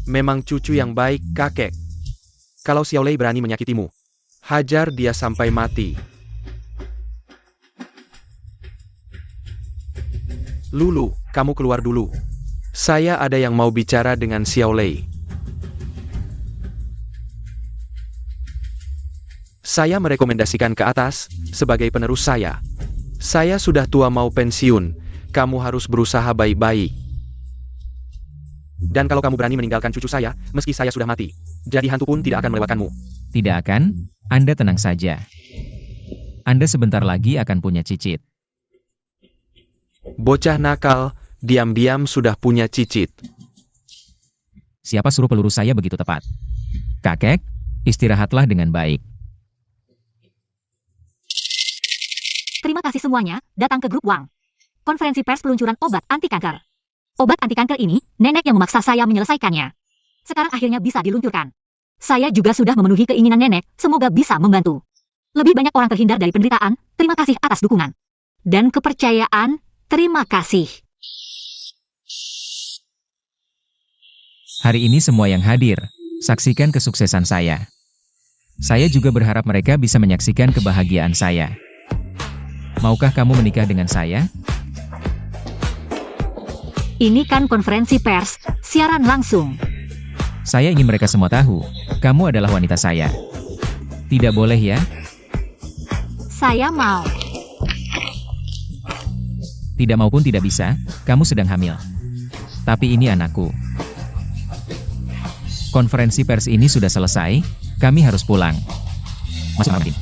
Memang cucu yang baik, kakek. Kalau Xiaolei berani menyakitimu, hajar dia sampai mati. Lulu, kamu keluar dulu. Saya ada yang mau bicara dengan Xiaolei. Saya merekomendasikan ke atas, sebagai penerus saya. Saya sudah tua mau pensiun, kamu harus berusaha baik-baik. Dan kalau kamu berani meninggalkan cucu saya, meski saya sudah mati, jadi hantu pun tidak akan melewatkanmu. Tidak akan, Anda tenang saja. Anda sebentar lagi akan punya cicit. Bocah nakal, diam-diam sudah punya cicit. Siapa suruh peluru saya begitu tepat? Kakek, istirahatlah dengan baik. Terima kasih semuanya, datang ke grup Wang. Konferensi pers peluncuran obat anti kanker. Obat anti kanker ini, nenek yang memaksa saya menyelesaikannya. Sekarang akhirnya bisa diluncurkan. Saya juga sudah memenuhi keinginan nenek, semoga bisa membantu. Lebih banyak orang terhindar dari penderitaan, terima kasih atas dukungan. Dan kepercayaan, terima kasih. Hari ini semua yang hadir, saksikan kesuksesan saya. Saya juga berharap mereka bisa menyaksikan kebahagiaan saya. Maukah kamu menikah dengan saya? Ini kan konferensi pers, siaran langsung. Saya ingin mereka semua tahu, kamu adalah wanita saya. Tidak boleh ya? Saya mau. Tidak maupun tidak bisa, kamu sedang hamil. Tapi ini anakku. Konferensi pers ini sudah selesai, kami harus pulang. Masuk, Amandin.